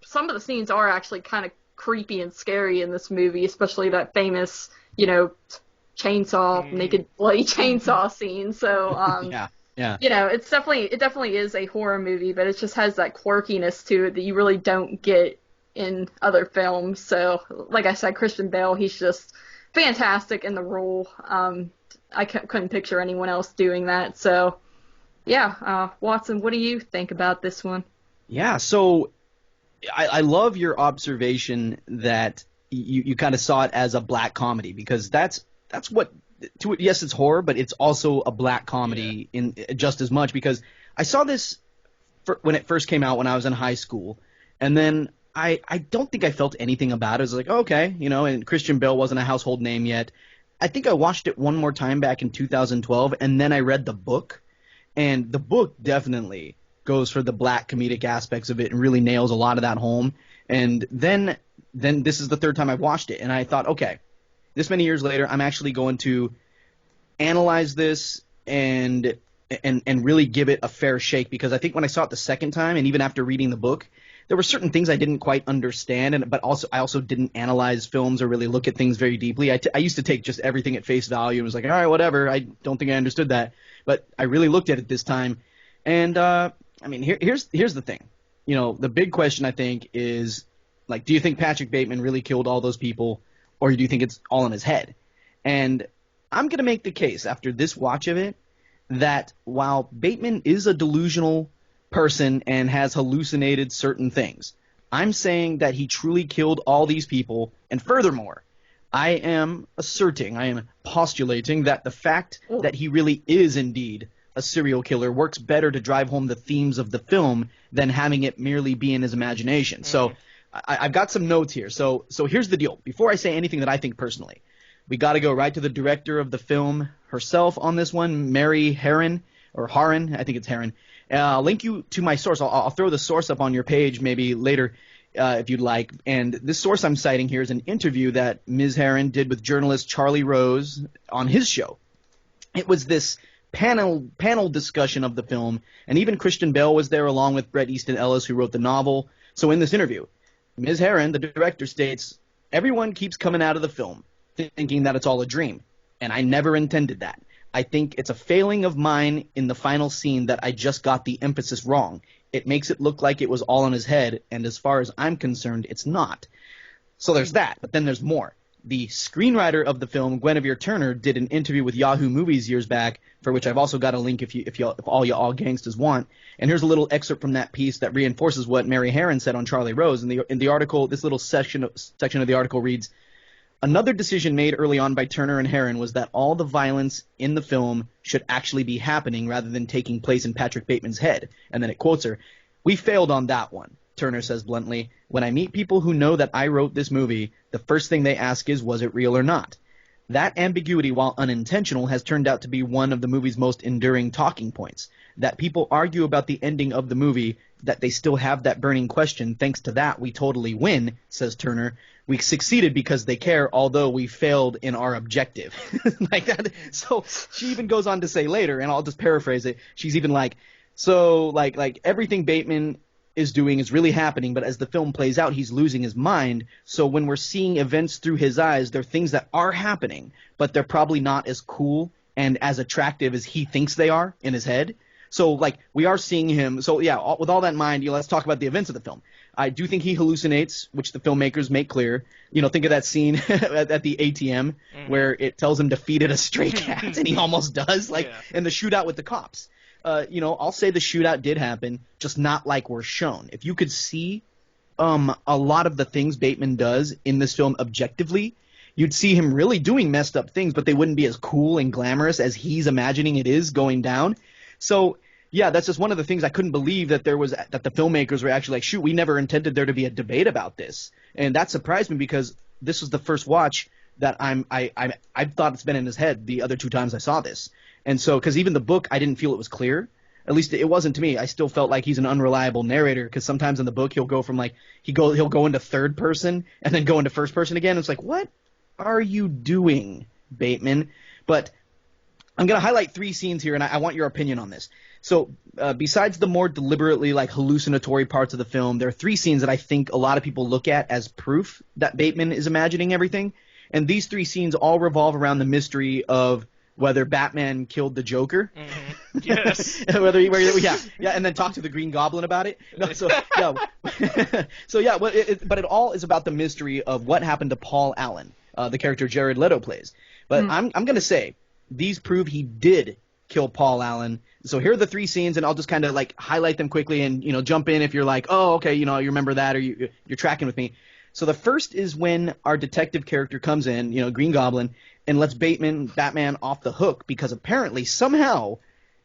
some of the scenes are actually kind of creepy and scary in this movie, especially that famous, chainsaw, naked bloody chainsaw scene, so Yeah. It definitely is a horror movie, but it just has that quirkiness to it that you really don't get in other films. So, like I said, Christian Bale, he's just fantastic in the role. I couldn't picture anyone else doing that. So, yeah, Watson, what do you think about this one? Yeah, so I love your observation that you kind of saw it as a black comedy, because that's what to it. Yes, it's horror, but it's also a black comedy in just as much, because I saw this when it first came out when I was in high school, and then I don't think I felt anything about it. I was like, okay, and Christian Bale wasn't a household name yet. I think I watched it one more time back in 2012, and then I read the book, and the book definitely goes for the black comedic aspects of it and really nails a lot of that home. And then this is the third time I've watched it, and I thought, okay, this many years later, I'm actually going to analyze this and really give it a fair shake, because I think when I saw it the second time, and even after reading the book, there were certain things I didn't quite understand, but I also didn't analyze films or really look at things very deeply. I used to take just everything at face value and was like, all right, whatever, I don't think I understood that. But I really looked at it this time, and here's the thing. The big question, I think, is, like, do you think Patrick Bateman really killed all those people, or do you think it's all in his head? And I'm going to make the case after this watch of it that while Bateman is a delusional person and has hallucinated certain things, I'm saying that he truly killed all these people. And furthermore, I am postulating that the fact that he really is indeed a serial killer works better to drive home the themes of the film than having it merely be in his imagination. So I've got some notes here. So here's the deal. Before I say anything that I think personally, we got to go right to the director of the film herself on this one, Mary Harron, or Harron, I think it's Harron. I'll link you to my source. I'll throw the source up on your page maybe later if you'd like. And this source I'm citing here is an interview that Ms. Harron did with journalist Charlie Rose on his show. It was this panel discussion of the film, and even Christian Bale was there along with Bret Easton Ellis, who wrote the novel. So in this interview, Ms. Harron, the director, states, "Everyone keeps coming out of the film thinking that it's all a dream, and I never intended that. I think it's a failing of mine in the final scene that I just got the emphasis wrong. It makes it look like it was all in his head, and as far as I'm concerned, it's not." So there's that, but then there's more. The screenwriter of the film, Guinevere Turner, did an interview with Yahoo Movies years back, for which I've also got a link if all y'all gangsters want. And here's a little excerpt from that piece that reinforces what Mary Harron said on Charlie Rose. In the article, this little section of the article reads, "Another decision made early on by Turner and Harron was that all the violence in the film should actually be happening rather than taking place in Patrick Bateman's head." And then it quotes her. "We failed on that one," Turner says bluntly. "When I meet people who know that I wrote this movie, the first thing they ask is, was it real or not? That ambiguity, while unintentional, has turned out to be one of the movie's most enduring talking points. That people argue about the ending of the movie, that they still have that burning question. Thanks to that, we totally win," says Turner. "We succeeded because they care, although we failed in our objective." Like that. So she even goes on to say later, and I'll just paraphrase it. She's even like, so like everything Bateman is doing is really happening, but as the film plays out, he's losing his mind. So when we're seeing events through his eyes, they're things that are happening, but they're probably not as cool and as attractive as he thinks they are in his head. So, like, we are seeing him. So, yeah, with all that in mind, let's talk about the events of the film. I do think he hallucinates, which the filmmakers make clear. Think of that scene at the ATM where it tells him to feed it a stray cat, and he almost does, and the shootout with the cops. I'll say the shootout did happen, just not like we're shown. If you could see a lot of the things Bateman does in this film objectively, you'd see him really doing messed up things, but they wouldn't be as cool and glamorous as he's imagining it is going down. So, yeah, that's just one of the things I couldn't believe that the filmmakers were actually like, shoot, we never intended there to be a debate about this. And that surprised me, because this was the first watch that I thought it's been in his head the other two times I saw this. And so, because even the book, I didn't feel it was clear. At least it wasn't to me. I still felt like he's an unreliable narrator, because sometimes in the book he'll go from he'll go into third person and then go into first person again. It's like, what are you doing, Bateman? But I'm going to highlight 3 scenes here, and I want your opinion on this. So besides the more deliberately hallucinatory parts of the film, there are 3 scenes that I think a lot of people look at as proof that Bateman is imagining everything. And these 3 scenes all revolve around the mystery of whether Batman killed the Joker. Mm-hmm. Yes. And then talk to the Green Goblin about it. No, so yeah. But it all is about the mystery of what happened to Paul Allen, the character Jared Leto plays. But I'm going to say these prove he did kill Paul Allen. So here are the 3 scenes, and I'll just kind of like highlight them quickly and, jump in if you're like, oh, okay, you remember that or you're tracking with me. So the first is when our detective character comes in, Green Goblin, and lets Batman off the hook because apparently somehow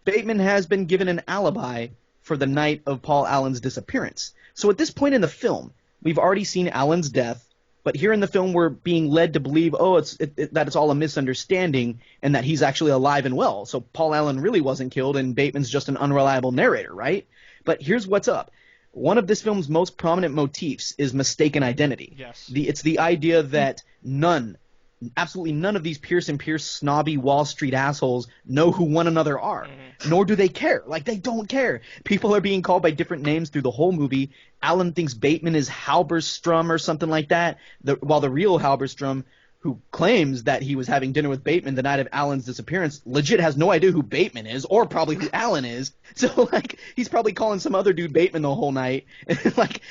Bateman has been given an alibi for the night of Paul Allen's disappearance. So at this point in the film, we've already seen Allen's death, but here in the film we're being led to believe, that it's all a misunderstanding and that he's actually alive and well. So Paul Allen really wasn't killed and Bateman's just an unreliable narrator, right? But here's what's up. One of this film's most prominent motifs is mistaken identity. Yes. It's the idea that absolutely none of these Pierce and Pierce snobby Wall Street assholes know who one another are, nor do they care. Like, they don't care. People are being called by different names through the whole movie. Alan thinks Bateman is Halberstrom or something like that, while the real Halberstrom, who claims that he was having dinner with Bateman the night of Alan's disappearance, legit has no idea who Bateman is, or probably who Alan is. So, he's probably calling some other dude Bateman the whole night.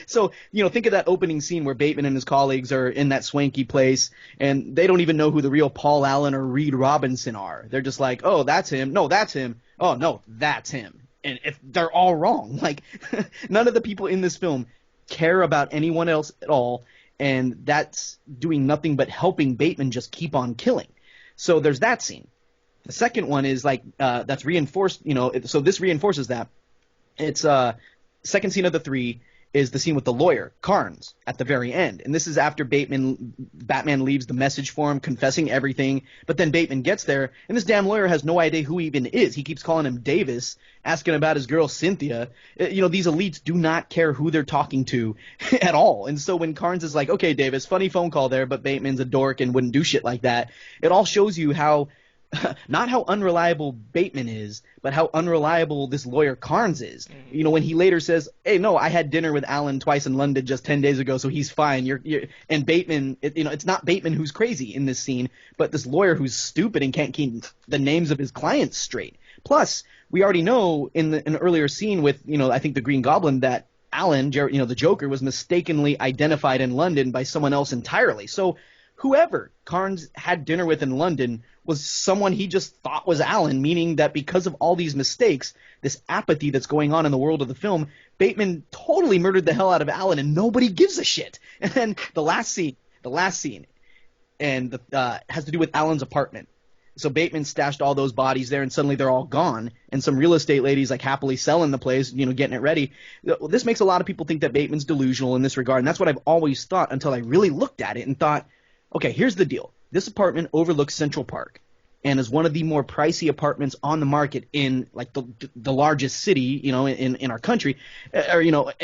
So, think of that opening scene where Bateman and his colleagues are in that swanky place, and they don't even know who the real Paul Allen or Reed Robinson are. They're just like, oh, that's him. No, that's him. Oh, no, that's him. And if they're all wrong. None of the people in this film care about anyone else at all, and that's doing nothing but helping Bateman just keep on killing. So there's that scene. The second one is that's reinforced, so this reinforces that. It's second scene of the 3 is the scene with the lawyer, Carnes, at the very end. And this is after Batman leaves the message for him, confessing everything. But then Bateman gets there, and this damn lawyer has no idea who he even is. He keeps calling him Davis, asking about his girl Cynthia. These elites do not care who they're talking to at all. And so when Carnes is like, okay, Davis, funny phone call there, but Bateman's a dork and wouldn't do shit like that, it all shows you how – not how unreliable Bateman is, but how unreliable this lawyer Carnes is. When he later says, hey, no, I had dinner with Alan twice in London just 10 days ago, so he's fine. And Bateman, it's not Bateman who's crazy in this scene, but this lawyer who's stupid and can't keep the names of his clients straight. Plus, we already know in an earlier scene with, I think the Green Goblin, that Alan, the Joker, was mistakenly identified in London by someone else entirely. So whoever Carnes had dinner with in London was someone he just thought was Alan, meaning that because of all these mistakes, this apathy that's going on in the world of the film, Bateman totally murdered the hell out of Alan and nobody gives a shit. And then the last scene, and has to do with Alan's apartment. So Bateman stashed all those bodies there, and suddenly they're all gone. And some real estate ladies happily selling the place, getting it ready. This makes a lot of people think that Bateman's delusional in this regard, and that's what I've always thought until I really looked at it and thought, okay, here's the deal. This apartment overlooks Central Park and is one of the more pricey apartments on the market in the largest city, in our country, or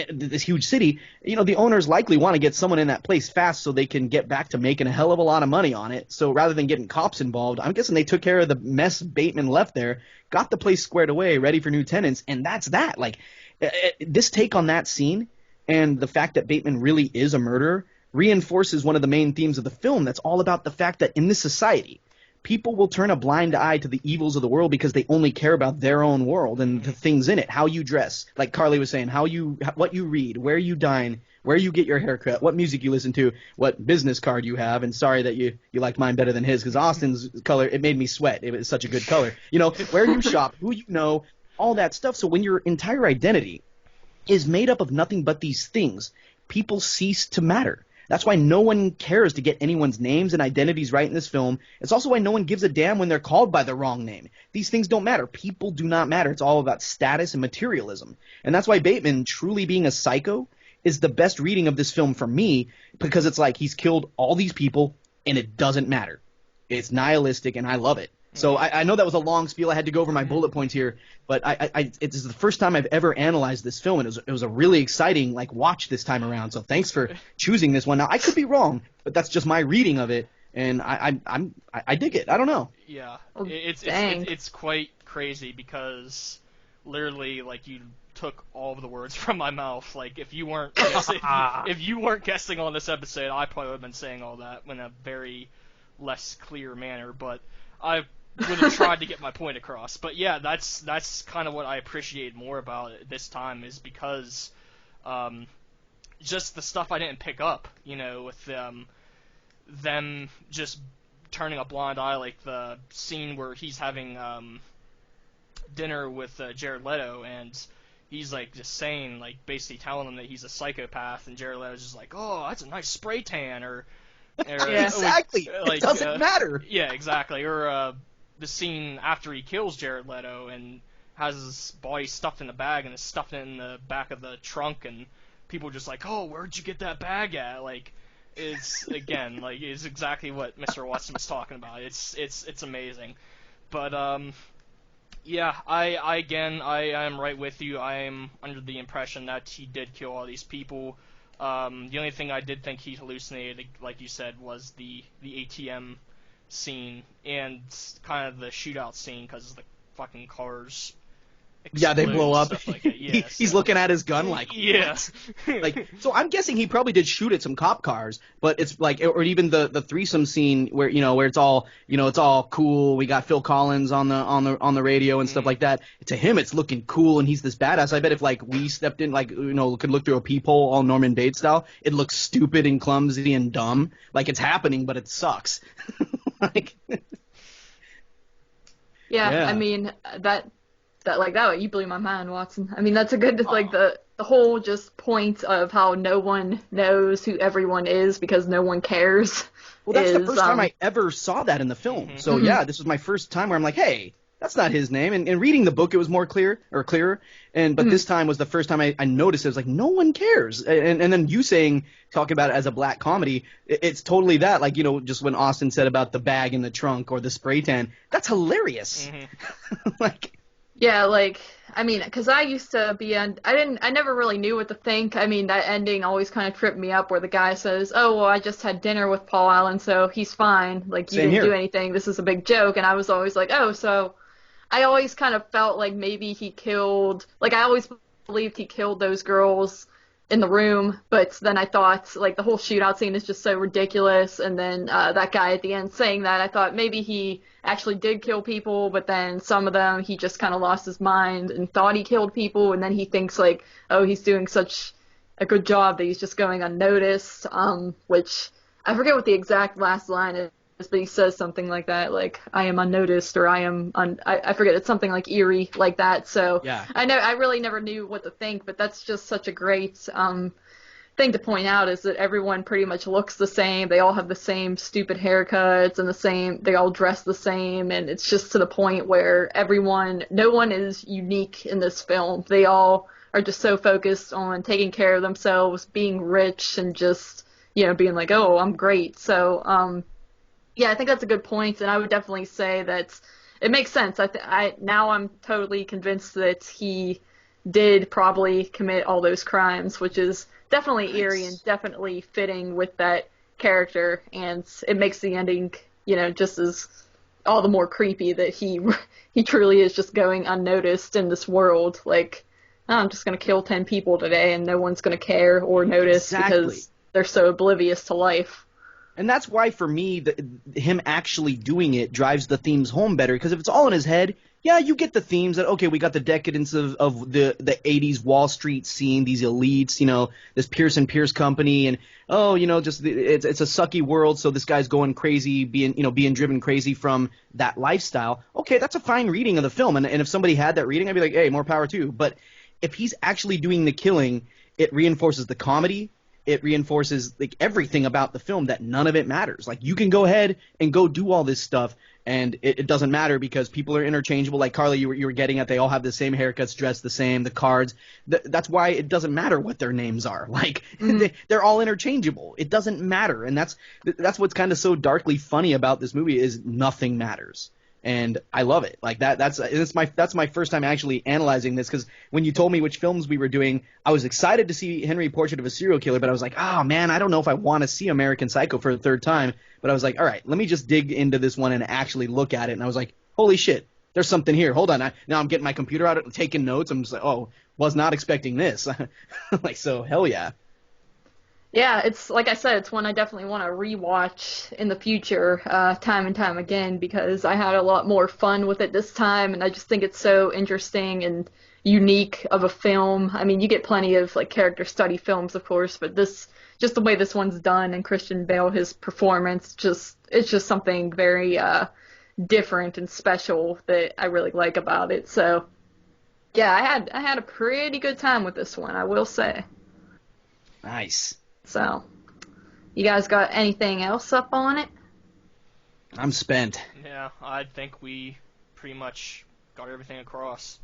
this huge city. The owners likely want to get someone in that place fast so they can get back to making a hell of a lot of money on it. So rather than getting cops involved, I'm guessing they took care of the mess Bateman left there, got the place squared away, ready for new tenants, and that's that. This take on that scene and the fact that Bateman really is a murderer reinforces one of the main themes of the film that's all about the fact that in this society, people will turn a blind eye to the evils of the world because they only care about their own world and the things in it, how you dress, like Carly was saying, what you read, where you dine, where you get your haircut, what music you listen to, what business card you have. And sorry that you liked mine better than his, because Austin's color, it made me sweat. It was such a good color. Where you shop, who you know, all that stuff. So when your entire identity is made up of nothing but these things, people cease to matter. That's why no one cares to get anyone's names and identities right in this film. It's also why no one gives a damn when they're called by the wrong name. These things don't matter. People do not matter. It's all about status and materialism. And that's why Bateman, truly being a psycho, is the best reading of this film for me, because it's like he's killed all these people and it doesn't matter. It's nihilistic and I love it. So I know that was a long spiel. I had to go over my bullet points here, but it's the first time I've ever analyzed this film, and it was a really exciting watch this time around. So thanks for choosing this one. Now I could be wrong, but that's just my reading of it, and I dig it. I don't know. Yeah, Oh, it's quite crazy because literally you took all of the words from my mouth. If you weren't if you weren't guessing on this episode, I probably would have been saying all that in a very less clear manner, but I would have tried to get my point across. But yeah, that's kind of what I appreciate more about it this time, is because just the stuff I didn't pick up, with them just turning a blind eye, like the scene where he's having dinner with Jared Leto, and he's like just saying, like basically telling him that he's a psychopath, and Jared Leto's just like, oh, that's a nice spray tan, or Exactly. like, it doesn't matter. Yeah, exactly. Or the scene after he kills Jared Leto and has his body stuffed in a bag and is stuffed in the back of the trunk, and people are just like, oh, where'd you get that bag at? Like, it's again, like, it's exactly what Mr. Watson was talking about. It's amazing. But yeah, I am right with you. I am under the impression that he did kill all these people. The only thing I did think he hallucinated, like you said, was the ATM scene and kind of the shootout scene because the fucking cars Yeah, they blow up. Stuff like that. Yeah, He's looking at his gun like, yeah. like, so I'm guessing he probably did shoot at some cop cars, but it's like, or even the threesome scene where, where it's all, it's all cool. We got Phil Collins on the radio and stuff like that. To him, it's looking cool, and he's this badass. I bet if like we stepped in, like, could look through a peephole, all Norman Bates style, it looks stupid and clumsy and dumb. Like it's happening, but it sucks. Like, yeah, I mean that you blew my mind, Watson. I mean, that's a good like the whole just point of how no one knows who everyone is because no one cares. Well, that's the first time I ever saw that in the film. Mm-hmm. So yeah, this was my first time where I'm like, hey, that's not his name. And reading the book, it was more clearer. But this time was the first time I noticed it was like, no one cares. And then you talking about it as a black comedy, it's totally that. Like, just when Austin said about the bag in the trunk or the spray tan, that's hilarious. Mm-hmm. Like. Yeah, like, I mean, because I used to be I never really knew what to think. I mean, that ending always kind of tripped me up where the guy says, oh, well, I just had dinner with Paul Allen, so he's fine. Like, you didn't do anything. This is a big joke. And I was always like, oh, so I always kind of felt like maybe he killed, like, I always believed he killed those girls in the room, but then I thought, like, the whole shootout scene is just so ridiculous, and then that guy at the end saying that, I thought maybe he actually did kill people, but then some of them he just kind of lost his mind and thought he killed people, and then he thinks, like, oh, he's doing such a good job that he's just going unnoticed, which I forget what the exact last line is, but he says something like that, like, I am unnoticed, or I forget, it's something like eerie like that, so yeah. I really never knew what to think, but that's just such a great thing to point out, is that everyone pretty much looks the same, they all have the same stupid haircuts, and they all dress the same, and it's just to the point where no one is unique in this film. They all are just so focused on taking care of themselves, being rich, and just, being like, oh, I'm great, so, yeah, I think that's a good point, and I would definitely say that it makes sense. Now I'm totally convinced that he did probably commit all those crimes, which is definitely eerie and definitely fitting with that character, and it makes the ending, just as all the more creepy that he truly is just going unnoticed in this world. Like, oh, I'm just going to kill 10 people today, and no one's going to care or notice because they're so oblivious to life. And that's why, for me, him actually doing it drives the themes home better. Because if it's all in his head, yeah, you get the themes that, okay, we got the decadence of the 80s Wall Street scene, these elites, this Pearson Pierce company, and, just it's a sucky world, so this guy's going crazy, being driven crazy from that lifestyle. Okay, that's a fine reading of the film. And if somebody had that reading, I'd be like, hey, more power too. But if he's actually doing the killing, it reinforces the comedy. It reinforces like everything about the film, that none of it matters. Like, you can go ahead and go do all this stuff, and it doesn't matter because people are interchangeable. Like Carly, you were getting at, they all have the same haircuts, dressed the same, the cards. That's why it doesn't matter what their names are. Like, they're all interchangeable. It doesn't matter, and that's what's kind of so darkly funny about this movie, is nothing matters. And I love it. Like that's my first time actually analyzing this, because when you told me which films we were doing, I was excited to see Henry, Portrait of a Serial Killer, but I was like, oh man, I don't know if I want to see American Psycho for the third time. But I was like, all right, let me just dig into this one and actually look at it. And I was like, holy shit, there's something here. Hold on, now I'm getting my computer out, taking notes. I'm just like, oh, was not expecting this. Like, so hell yeah. Yeah, it's like I said, it's one I definitely want to rewatch in the future, time and time again, because I had a lot more fun with it this time, and I just think it's so interesting and unique of a film. I mean, you get plenty of like character study films, of course, but just the way this one's done, and Christian Bale, his performance, it's just something very different and special that I really like about it. So yeah, I had a pretty good time with this one, I will say. Nice. So, you guys got anything else up on it? I'm spent. Yeah, I think we pretty much got everything across.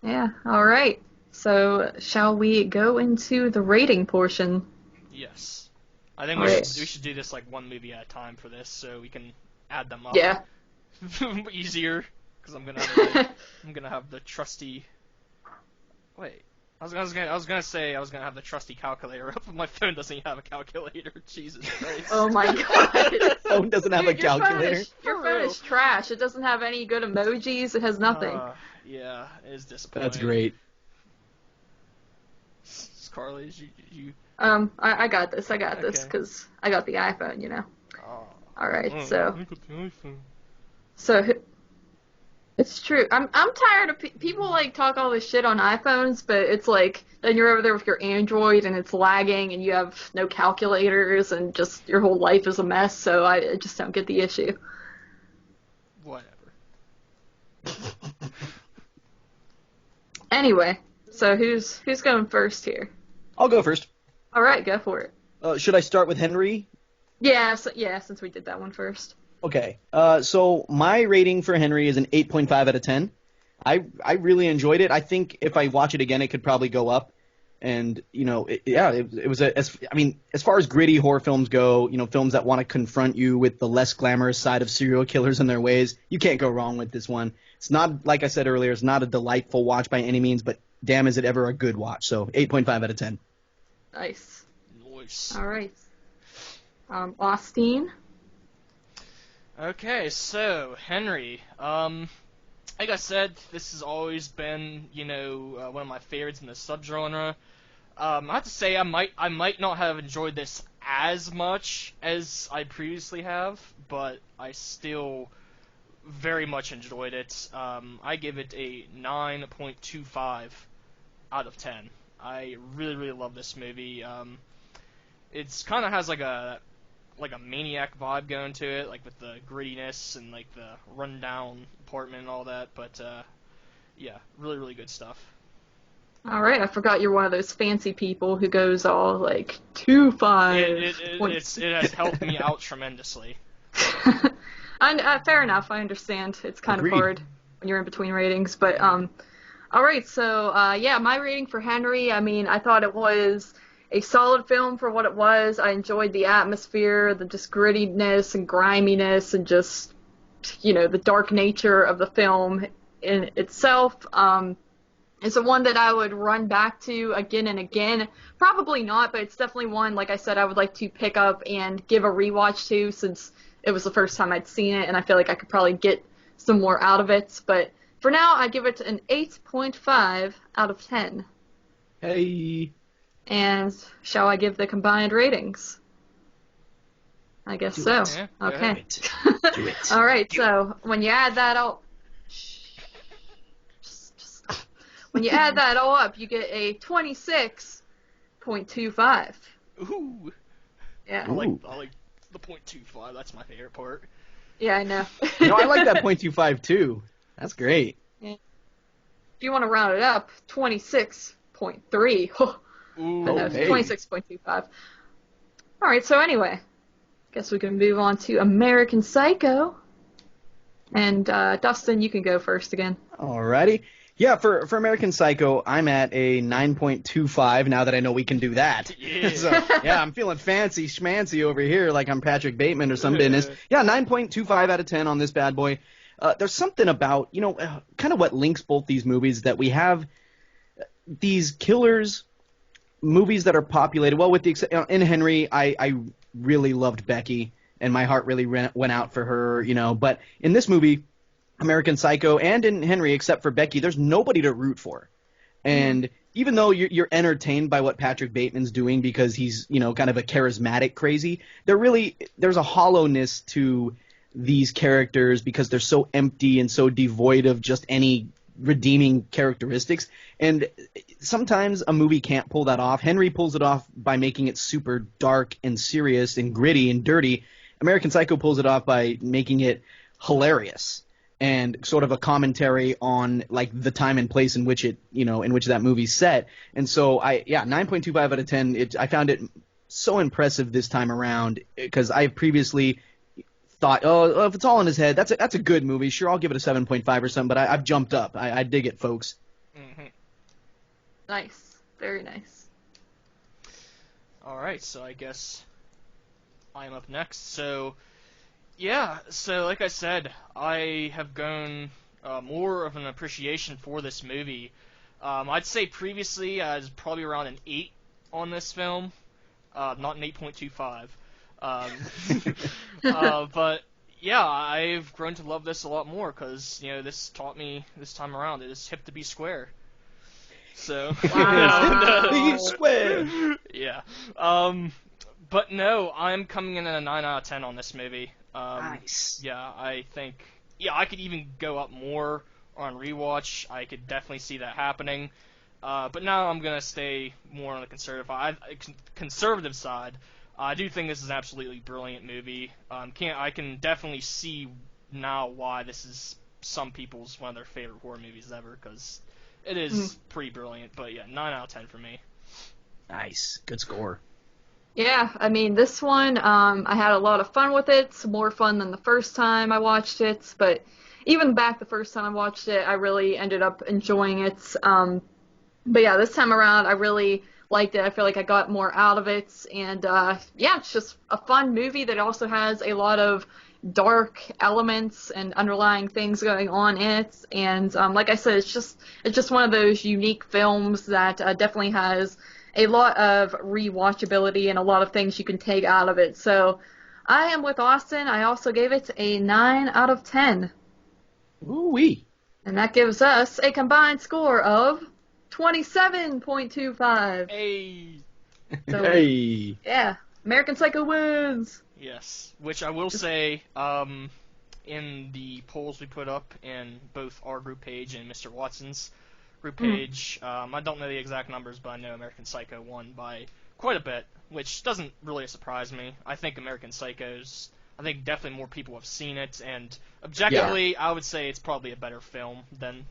Yeah, all right. So, shall we go into the rating portion? Yes. I think Alright. we should do this like one movie at a time for this, so we can add them up. Yeah. Easier, because I'm gonna have the trusty. Wait, I was gonna say I was gonna have the trusty calculator up, but my phone doesn't have a calculator. Jesus Christ. Oh my god. Phone doesn't have a calculator. Your phone is trash. It doesn't have any good emojis. It has nothing. Yeah, it is disappointing. That's great. Carly, you. I got this. I got this Okay. because I got the iPhone, you know. Oh. All right, I so got the iPhone. so it's true. I'm tired of people like talk all this shit on iPhones, but it's like then you're over there with your Android and it's lagging and you have no calculators and just your whole life is a mess. So I just don't get the issue. Whatever. Anyway, so who's going first here? I'll go first. All right, go for it. Should I start with Henry? Yeah, since we did that one first. Okay. So my rating for Henry is an 8.5 out of 10. I really enjoyed it. I think if I watch it again, it could probably go up. And it was as far as gritty horror films go, films that want to confront you with the less glamorous side of serial killers and their ways, you can't go wrong with this one. It's not, like I said earlier, it's not a delightful watch by any means, but damn, is it ever a good watch. So 8.5 out of 10. Nice. Nice. All right. Austin. Okay, so Henry. Like I said, this has always been, one of my favorites in the subgenre. I have to say, I might not have enjoyed this as much as I previously have, but I still very much enjoyed it. I give it a 9.25 out of 10. I really, really love this movie. It's kind of has like a Maniac vibe going to it, like with the grittiness and like the rundown apartment and all that. But yeah, really, really good stuff. All right, I forgot you're one of those fancy people who goes all like 2.5. It has helped me out tremendously. Fair enough. I understand. It's kind Agreed. of hard when you're in between ratings, but all right. So yeah, my rating for Henry. I mean, I thought it was a solid film for what it was. I enjoyed the atmosphere, the just grittiness and griminess, and just the dark nature of the film in itself. It's a one that I would run back to again and again. Probably not, but it's definitely one, like I said, I would like to pick up and give a rewatch to, since it was the first time I'd seen it, and I feel like I could probably get some more out of it. But for now, I give it an 8.5 out of 10. Hey. And shall I give the combined ratings? I guess so. it. Yeah, go Okay. ahead. Do it. All right, so when you add that all... When you add that all up, you get a 26.25. Ooh. Yeah. I like the .25. That's my favorite part. Yeah, I know. I like that .25 too. That's great. If you want to round it up, 26.3. Ooh. But no, hey. 26.25. All right, so anyway, guess we can move on to American Psycho. And Dustin, you can go first again. Alrighty. Yeah, for American Psycho, I'm at a 9.25 now that I know we can do that. Yeah. So, yeah, I'm feeling fancy schmancy over here like I'm Patrick Bateman or some business. Yeah, 9.25 out of 10 on this bad boy. There's something about, kind of what links both these movies, that we have these killers, movies that are populated. Well, with the in Henry, I really loved Becky, and my heart really went out for her, But in this movie, American Psycho, and in Henry, except for Becky, there's nobody to root for. And even though you're entertained by what Patrick Bateman's doing because he's, kind of a charismatic crazy, there's a hollowness to these characters because they're so empty and so devoid of just any redeeming characteristics. And sometimes a movie can't pull that off. Henry pulls it off by making it super dark and serious and gritty and dirty. American Psycho pulls it off by making it hilarious and sort of a commentary on like the time and place in which that movie's set. And so 9.25 out of 10. I found it so impressive this time around because I previously thought, oh, if it's all in his head, that's a good movie. Sure, I'll give it a 7.5 or something, but I've jumped up. I dig it, folks. Mm-hmm. Nice. Very nice. All right, so I guess I'm up next. So, yeah, so like I said, I have grown more of an appreciation for this movie. I'd say previously I was probably around an 8 on this film, not an 8.25. But yeah, I've grown to love this a lot more because this taught me this time around it is hip to be square. So Wow. Be square. yeah. But no, I'm coming in at a 9 out of 10 on this movie. Nice. Yeah, I think I could even go up more on rewatch. I could definitely see that happening. But now I'm gonna stay more on the conservative side. I do think this is an absolutely brilliant movie. I can definitely see now why this is some people's one of their favorite horror movies ever, because it is pretty brilliant. But yeah, 9 out of 10 for me. Nice. Good score. Yeah, I mean, this one, I had a lot of fun with it. Some more fun than the first time I watched it. But even back the first time I watched it, I really ended up enjoying it. But yeah, this time around, I really liked it. I feel like I got more out of it. And yeah, it's just a fun movie that also has a lot of dark elements and underlying things going on in it. And like I said, it's just one of those unique films that definitely has a lot of rewatchability and a lot of things you can take out of it. So I am with Austin. I also gave it a 9 out of 10. Ooh-wee. And that gives us a combined score of 27.25. Hey. So, Hey. yeah, American Psycho wins. Yes, which I will say, in the polls we put up in both our group page and Mr. Watson's group page, I don't know the exact numbers, but I know American Psycho won by quite a bit, which doesn't really surprise me. I think I think definitely more people have seen it, and objectively, I would say it's probably a better film than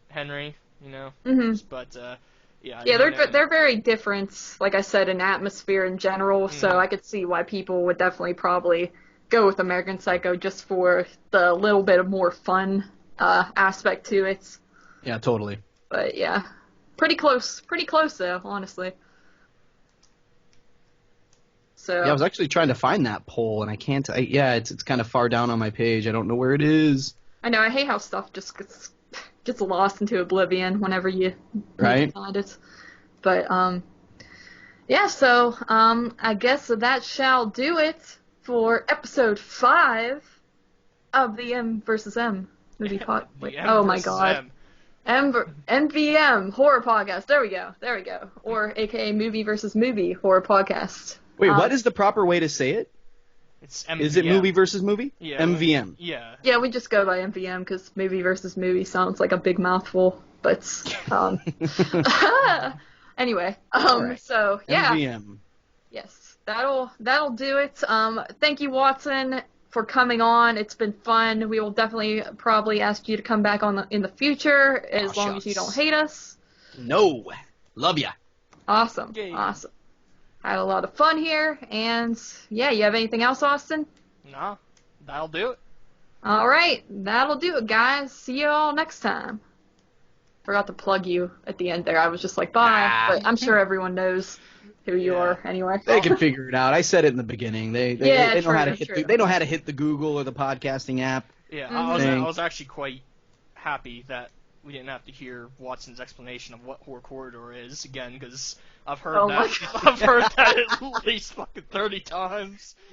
Henry, But yeah, they're very different, like I said, in atmosphere in general, so I could see why people would definitely probably go with American Psycho just for the little bit of more fun aspect to it. Yeah, totally. But yeah, pretty close though, honestly. So Yeah, I was actually trying to find that poll, and I can't. It's kind of far down on my page. I don't know where it is. I know, I hate how stuff just gets lost into oblivion whenever you need to find it. But yeah, so I guess that shall do it for episode 5 of the M versus M movie oh my god. M.V.M. horror podcast. There we go. Or aka movie versus movie horror podcast. Wait, what is the proper way to say it? It's M.V.M. Is it movie versus movie? Yeah. M.V.M. Yeah. Yeah, we just go by M.V.M. because movie versus movie sounds like a big mouthful. But anyway, right. So yeah. M.V.M. Yes, that'll do it. Thank you, Watson, for coming on. It's been fun. We will definitely probably ask you to come back in the future as long as you don't hate us. No. Love ya. Awesome. Yay. Awesome. Had a lot of fun here, and yeah, you have anything else, Austin? No, that'll do it. All right, that'll do it, guys. See you all next time. Forgot to plug you at the end there. I was just like, bye, but I'm sure everyone knows who you are anyway. They can figure it out. I said it in the beginning. They know how to true. They know how to hit the Google or the podcasting app. Yeah, Mm-hmm. I was actually quite happy that we didn't have to hear Watson's explanation of what Horror Corridor is again, because I've heard that at least fucking 30 times.